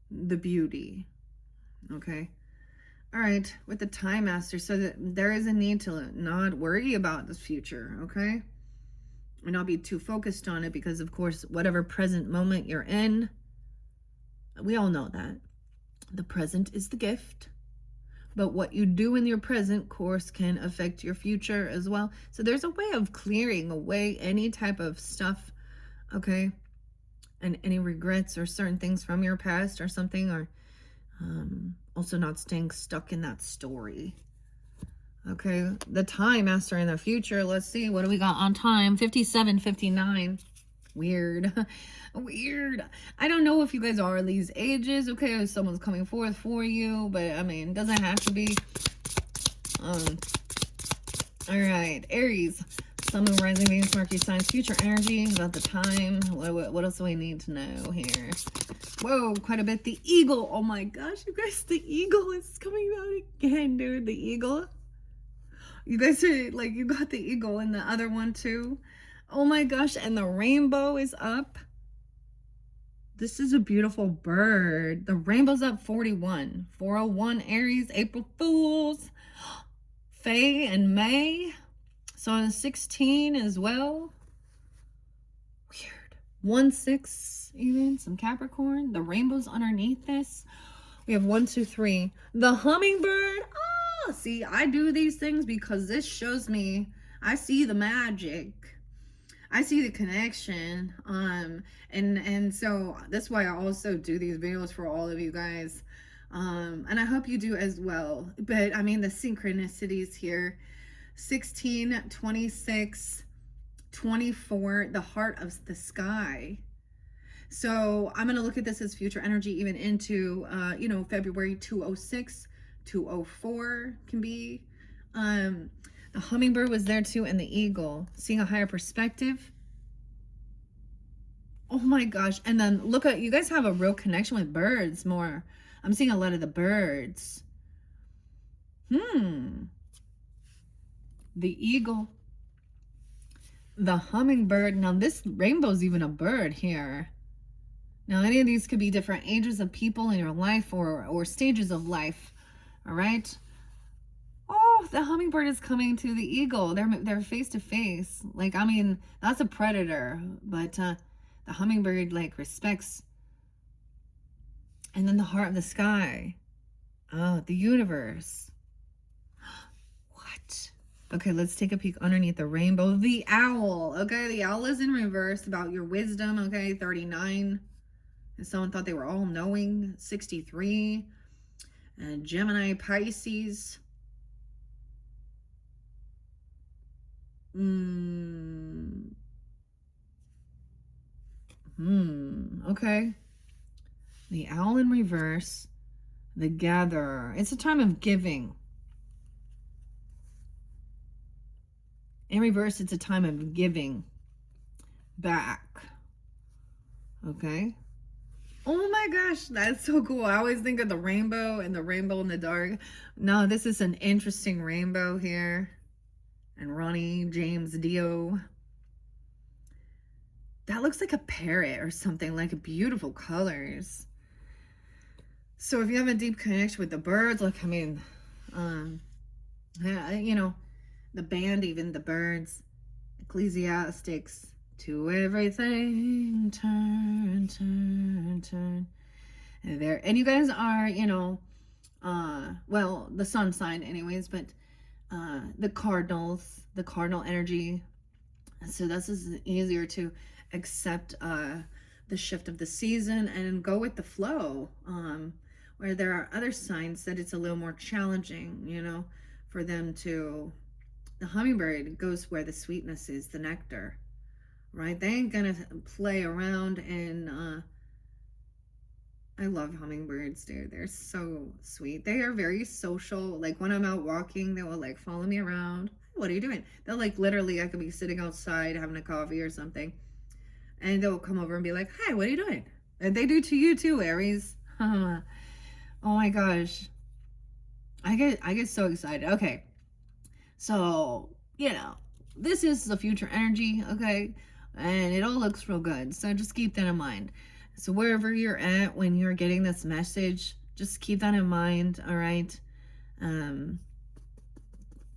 the beauty. Okay. All right, with the Time Master, so that there is a need to not worry about the future, okay? And not be too focused on it because, of course, whatever present moment you're in, we all know that. The present is the gift. But what you do in your present course can affect your future as well. So there's a way of clearing away any type of stuff, okay? And any regrets or certain things from your past or something, or also not staying stuck in that story. Okay, the Time Master in the future. Let's see, what do we got on time? 57, 59. Weird. Weird. I don't know if you guys are these ages, okay, if someone's coming forth for you, but I mean, it doesn't have to be. All right, Aries. Sun, Moon, Rising, Venus, Mercury, signs, future energy, about the time. What else do we need to know here? Whoa, quite a bit. The eagle. Oh my gosh, you guys, the eagle is coming out again, dude. The eagle. You guys are like, you got the eagle and the other one too. Oh my gosh, and the rainbow is up. This is a beautiful bird. The rainbow's up 41. 401 Aries, April Fools. Faye and May. So on 16 as well. Weird. 1-6 even. Some Capricorn. The rainbow's underneath this. We have 1, 2, 3. The hummingbird. Ah, see, I do these things because this shows me. I see the magic. I see the connection. And so that's why I also do these videos for all of you guys. And I hope you do as well. But I mean, the synchronicities here. 16, 26, 24, the heart of the sky. So I'm going to look at this as future energy even into, you know, February 206, 204 can be. The hummingbird was there too, and the eagle. Seeing a higher perspective. Oh my gosh. And then look at, you guys have a real connection with birds more. I'm seeing a lot of the birds. The eagle, the hummingbird. Now this rainbow's even a bird here. Now any of these could be different ages of people in your life or stages of life. All right. Oh the hummingbird is coming to the eagle. They're face to face. Like, I mean, that's a predator, but the hummingbird like respects. And then the heart of the sky. Oh, the universe. What? Okay, let's take a peek underneath the rainbow. The owl. Okay, the owl is in reverse, about your wisdom. Okay, 39. And someone thought they were all knowing. 63. And Gemini, Pisces. Okay. The owl in reverse. The gatherer. It's a time of giving. In reverse, it's a time of giving back. Okay. Oh my gosh, that's so cool. I always think of the rainbow and the rainbow in the dark. No, this is an interesting rainbow here. And Ronnie James Dio. That looks like a parrot or something, like beautiful colors. So if you have a deep connection with the birds, like, I mean, you know, the band, even the birds, Ecclesiastics, to everything, turn, turn, turn. And there, and you guys are, you know, well, the sun sign anyways, but the cardinals, the cardinal energy. So this is easier to accept the shift of the season and go with the flow. Where there are other signs that it's a little more challenging, you know, for them to, the hummingbird goes where the sweetness is, the nectar, right? They ain't gonna play around. And I love hummingbirds, dude. They're so sweet. They are very social. Like when I'm out walking, they will like follow me around. What are you doing? They'll like literally, I could be sitting outside having a coffee or something, and they'll come over and be like, hi, what are you doing? And they do to you too, Aries. Oh my gosh. I get so excited. Okay. So, you know, this is the future energy, okay? And it all looks real good. So just keep that in mind. So wherever you're at when you're getting this message, just keep that in mind, all right?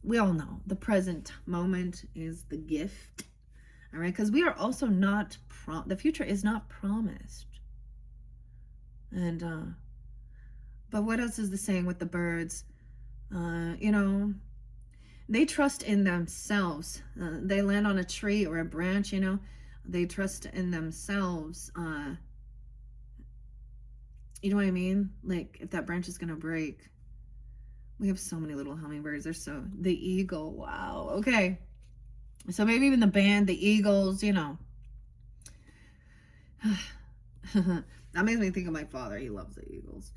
We all know the present moment is the gift, all right? Because we are also not, the future is not promised. And, but what else is the saying with the birds? You know, they trust in themselves. They land on a tree or a branch, you know, they trust in themselves. You know what I mean? Like if that branch is going to break. We have so many little hummingbirds. They're so, the eagle. Wow. Okay. So maybe even the band, the Eagles, you know. That makes me think of my father. He loves the Eagles.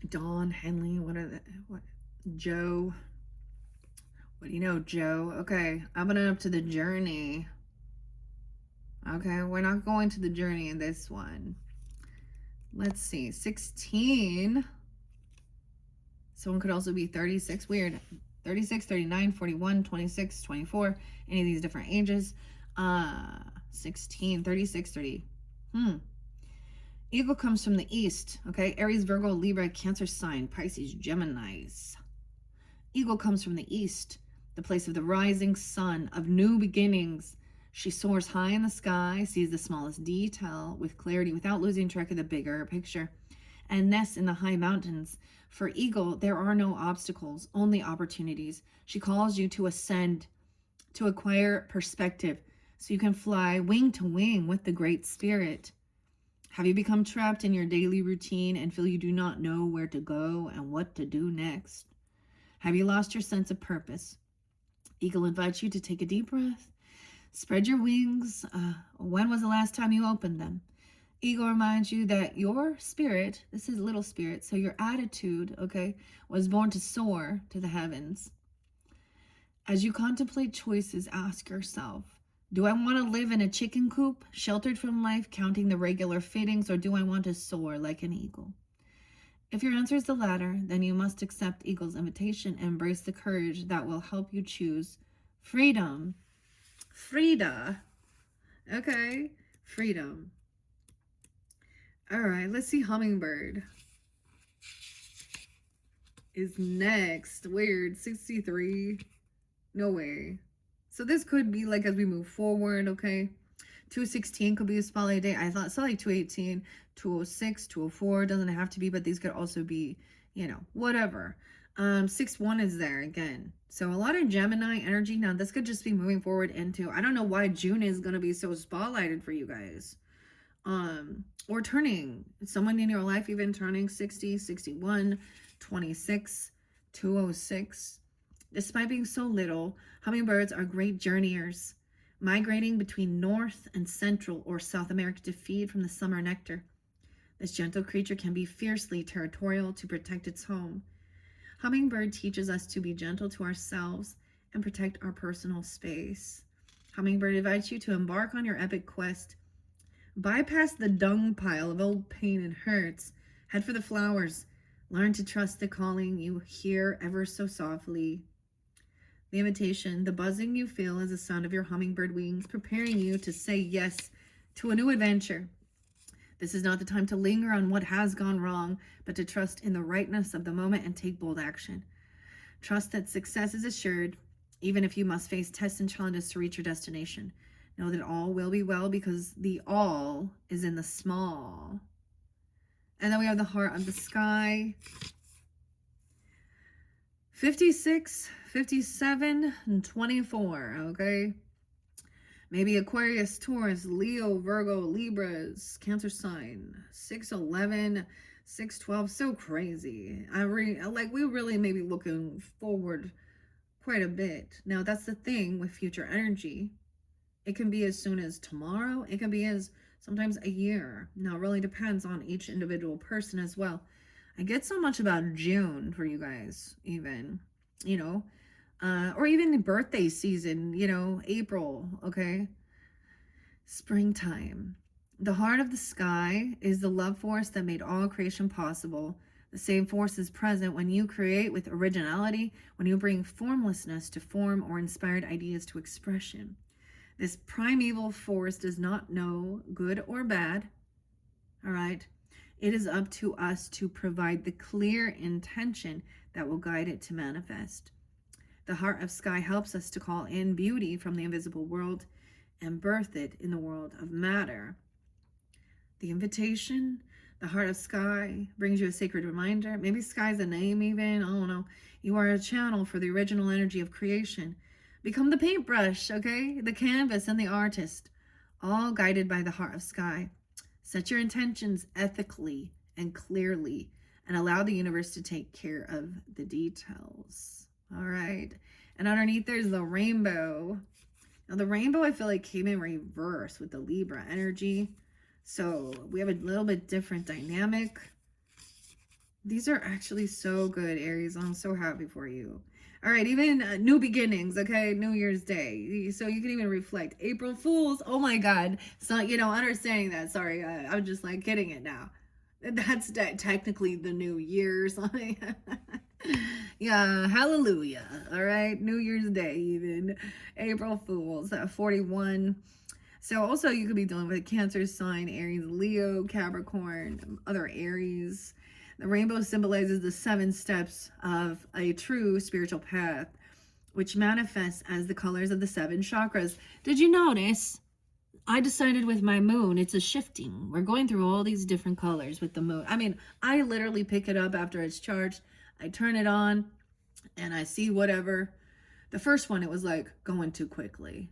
Don, Henley, what? Joe. What do you know, Joe? Okay, I'm gonna up to the journey. Okay, we're not going to the journey in this one. Let's see, 16. Someone could also be 36, weird. 36, 39, 41, 26, 24, any of these different ages. 16, 36, 30. Eagle comes from the east, okay? Aries, Virgo, Libra, Cancer sign, Pisces, Geminis. Eagle comes from the east, the place of the rising sun, of new beginnings. She soars high in the sky, sees the smallest detail with clarity without losing track of the bigger picture, and nests in the high mountains. For Eagle, there are no obstacles, only opportunities. She calls you to ascend, to acquire perspective, so you can fly wing to wing with the Great Spirit. Have you become trapped in your daily routine and feel you do not know where to go and what to do next? Have you lost your sense of purpose? Eagle invites you to take a deep breath. Spread your wings. When was the last time you opened them? Eagle reminds you that your spirit, this is little spirit, so your attitude, okay, was born to soar to the heavens. As you contemplate choices, ask yourself, do I want to live in a chicken coop, sheltered from life, counting the regular fittings, or do I want to soar like an eagle? If your answer is the latter, then you must accept Eagle's invitation and embrace the courage that will help you choose freedom. Frida. Okay, freedom. All right, let's see hummingbird. is next. Weird. 63. No way. So this could be like as we move forward, okay? 216 could be a spotlight day. I thought so, like 218, 206, 204 doesn't have to be, but these could also be, you know, whatever. 6-1 is there again. So a lot of Gemini energy. Now this could just be moving forward into, I don't know why June is going to be so spotlighted for you guys. Or turning, someone in your life even turning 60, 61, 26, 206. Despite being so little, hummingbirds are great journeyers, migrating between North and Central or South America to feed from the summer nectar. This gentle creature can be fiercely territorial to protect its home. Hummingbird teaches us to be gentle to ourselves and protect our personal space. Hummingbird invites you to embark on your epic quest. Bypass the dung pile of old pain and hurts. Head for the flowers. Learn to trust the calling you hear ever so softly. The invitation, the buzzing you feel is the sound of your hummingbird wings, preparing you to say yes to a new adventure. This is not the time to linger on what has gone wrong, but to trust in the rightness of the moment and take bold action. Trust that success is assured, even if you must face tests and challenges to reach your destination. Know that all will be well because the all is in the small. And then we have the heart of the sky. 56, 57, and 24, okay? Maybe Aquarius, Taurus, Leo, Virgo, Libras, Cancer sign. 611, 612, so crazy. We really may be looking forward quite a bit. Now, that's the thing with future energy. It can be as soon as tomorrow. It can be as sometimes a year. Now, it really depends on each individual person as well. I get so much about June for you guys, even, you know, or even the birthday season, you know, April, okay? Springtime. The heart of the sky is the love force that made all creation possible. The same force is present when you create with originality, when you bring formlessness to form or inspired ideas to expression. This primeval force does not know good or bad, all right? It is up to us to provide the clear intention that will guide it to manifest. The heart of sky helps us to call in beauty from the invisible world and birth it in the world of matter. The invitation, the heart of sky, brings you a sacred reminder. Maybe sky's a name even, I don't know. You are a channel for the original energy of creation. Become the paintbrush, okay? The canvas and the artist, all guided by the heart of sky. Set your intentions ethically and clearly and allow the universe to take care of the details. All right. And underneath there's the rainbow. Now the rainbow I feel like came in reverse with the Libra energy. So we have a little bit different dynamic. These are actually so good, Aries. I'm so happy for you. All right, even new beginnings, okay? New Year's Day. So you can even reflect. April Fools. Oh my God. So, you know, understanding that. Sorry, I'm just like getting it now. That's technically the New Year's. Yeah, hallelujah. All right, New Year's Day, even. April Fools, 41. So also you could be dealing with Cancer sign, Aries, Leo, Capricorn, other Aries. The rainbow symbolizes the 7 steps of a true spiritual path, which manifests as the colors of the 7 chakras. Did you notice? I decided with my moon, it's a shifting. We're going through all these different colors with the moon. I mean, I literally pick it up after it's charged. I turn it on and I see whatever. The first one, it was like going too quickly.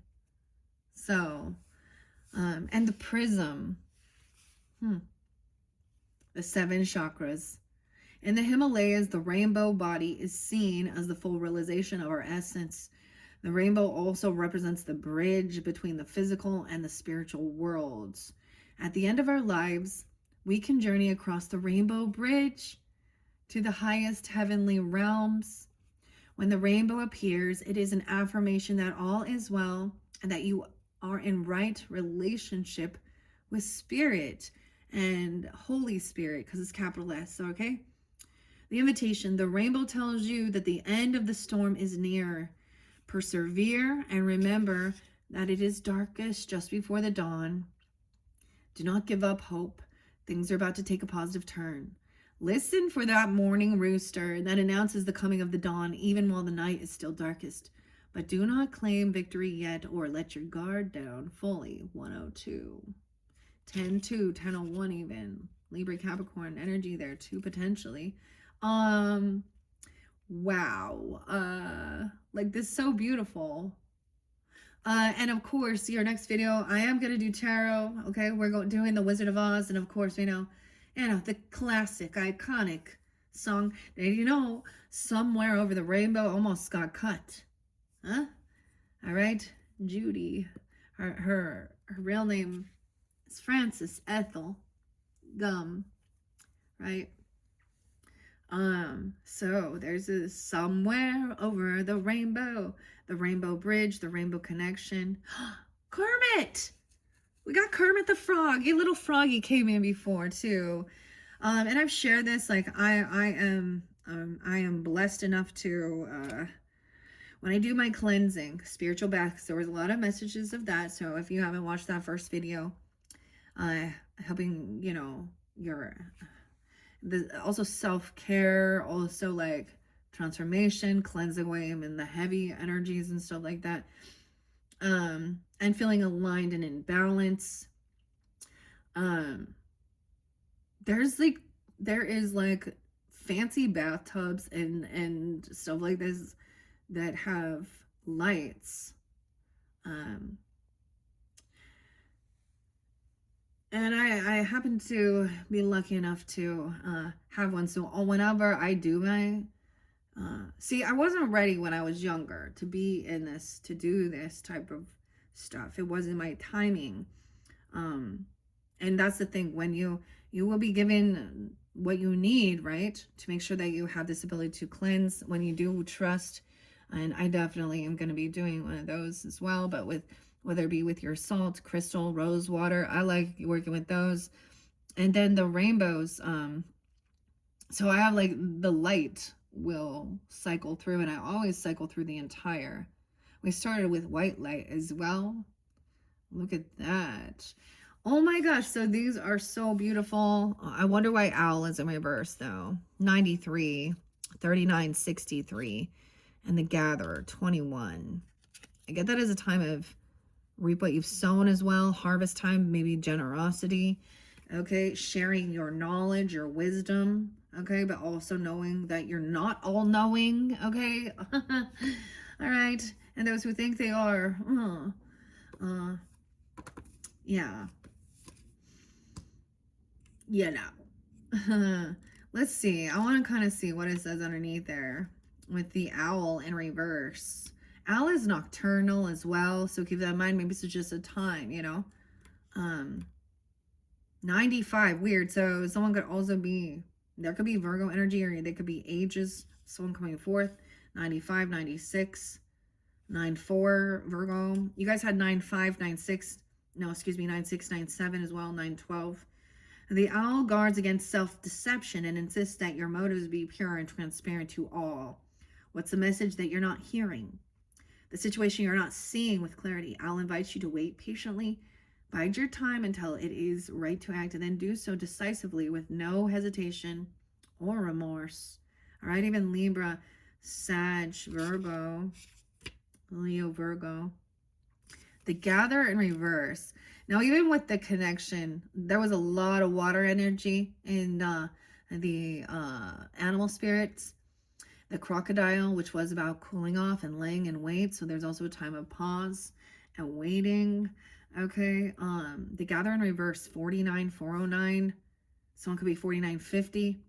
So, and the prism. The 7 chakras. In the Himalayas, the rainbow body is seen as the full realization of our essence. The rainbow also represents the bridge between the physical and the spiritual worlds. At the end of our lives, we can journey across the rainbow bridge to the highest heavenly realms. When the rainbow appears, it is an affirmation that all is well and that you are in right relationship with Spirit and Holy Spirit, because it's capital S, okay? The invitation, the rainbow tells you that the end of the storm is near. Persevere and remember that it is darkest just before the dawn. Do not give up hope. Things are about to take a positive turn. Listen for that morning rooster that announces the coming of the dawn, even while the night is still darkest. But do not claim victory yet or let your guard down fully. 102. 10-2, 10-01 even. Libra Capricorn energy there too, potentially. Wow. Like this is so beautiful. And of course, your next video, I am gonna do tarot. Okay, we're doing the Wizard of Oz, and of course, the classic, iconic song that somewhere over the rainbow almost got cut. Huh? All right, Judy. Her real name is Frances Ethel Gum, right? So there's a somewhere over the rainbow bridge, the rainbow connection. Kermit! We got Kermit the Frog. A little froggy came in before too. And I've shared this, like I am blessed enough to when I do my cleansing, spiritual baths, there was a lot of messages of that. So if you haven't watched that first video, helping, also self-care, also like transformation, cleansing away the heavy energies and stuff like that, and feeling aligned and in balance. There is like fancy bathtubs and stuff like this that have lights, and I happen to be lucky enough to have one. So whenever I do my see, I wasn't ready when I was younger to be in this, to do this type of stuff. It wasn't my timing. And that's the thing, when you will be given what you need, right, to make sure that you have this ability to cleanse when you do trust. And I definitely am going to be doing one of those as well, but whether it be with your salt, crystal, rose water, I like working with those. And then the rainbows, so I have like the light will cycle through, and I always cycle through the entire. We started with white light as well. Look at that. Oh my gosh, so these are so beautiful. I wonder why owl is in reverse though. 93, 39, 63, and the gatherer, 21. I get that as a time of reap what you've sown as well. Harvest time, maybe generosity. Okay, sharing your knowledge, your wisdom. Okay, but also knowing that you're not all knowing. Okay, all right. And those who think they are, yeah. Let's see. I want to kind of see what it says underneath there with the owl in reverse. Owl is nocturnal as well, so keep that in mind. Maybe it's just a time, 95, weird. So someone could also be, there could be Virgo energy, or they could be ages, someone coming forth. 95, 96, 94, Virgo. You guys had 95, 96, no, excuse me, 96, 97 as well, 912. The owl guards against self-deception and insists that your motives be pure and transparent to all. What's the message that you're not hearing? The situation you're not seeing with clarity. Owl invites you to wait patiently, bide your time until it is right to act, and then do so decisively with no hesitation or remorse. All right, even Libra, Sag, Virgo, Leo, Virgo. The gatherer in reverse. Now, even with the connection, there was a lot of water energy in the animal spirits. The crocodile, which was about cooling off and laying in wait. So there's also a time of pause and waiting. Okay. The gatherer in reverse, 49, 409. Someone could be 4950.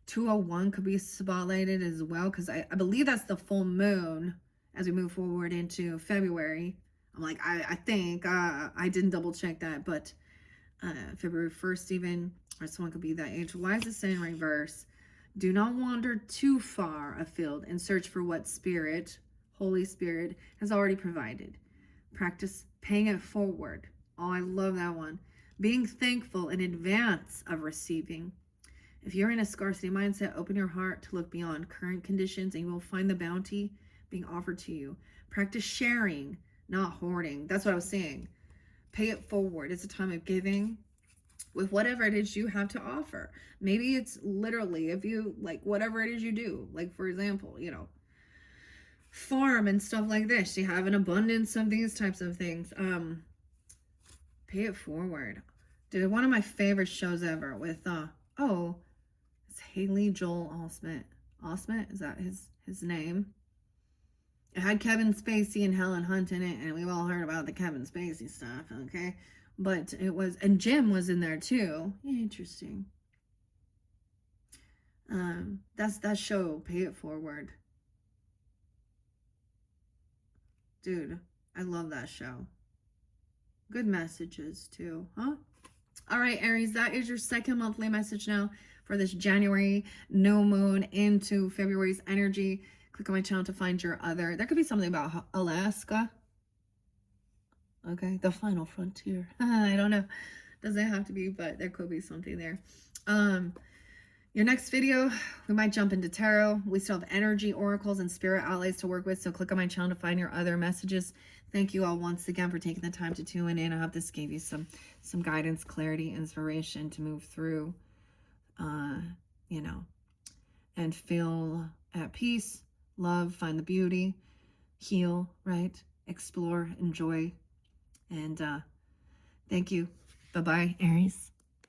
201 could be spotlighted as well, because I believe that's the full moon as we move forward into February. I'm like, I think, I didn't double check that, but February 1st even, or someone could be that age. Why is it saying reverse? Do not wander too far afield in search for what Spirit, Holy Spirit, has already provided. Practice paying it forward. Oh, I love that one. Being thankful in advance of receiving. If you're in a scarcity mindset, open your heart to look beyond current conditions, and you will find the bounty being offered to you. Practice sharing, not hoarding. That's what I was saying. Pay it forward. It's a time of giving. with whatever it is you have to offer. Maybe it's literally, if you like whatever it is you do, like for example, you know, farm and stuff like this. You have an abundance of these types of things. Pay it forward. Dude, one of my favorite shows ever with oh, it's Haley Joel Osment. Osment, is that his name? It had Kevin Spacey and Helen Hunt in it, and we've all heard about the Kevin Spacey stuff, okay? But it was, and Jim was in there too. Interesting. That's that show, Pay It Forward. Dude, I love that show. Good messages too, huh? All right, Aries, that is your second monthly message now for this January new moon into February's energy. Click on my channel to find your other. There could be something about Alaska. Okay, the final frontier. I don't know. Doesn't have to be, but there could be something there. Your next video, we might jump into tarot. We still have energy, oracles, and spirit allies to work with, so click on my channel to find your other messages. Thank you all once again for taking the time to tune in. I hope this gave you some guidance, clarity, inspiration to move through, you know, and feel at peace, love, find the beauty, heal, right? Explore, enjoy, and thank you. Bye-bye, Aries.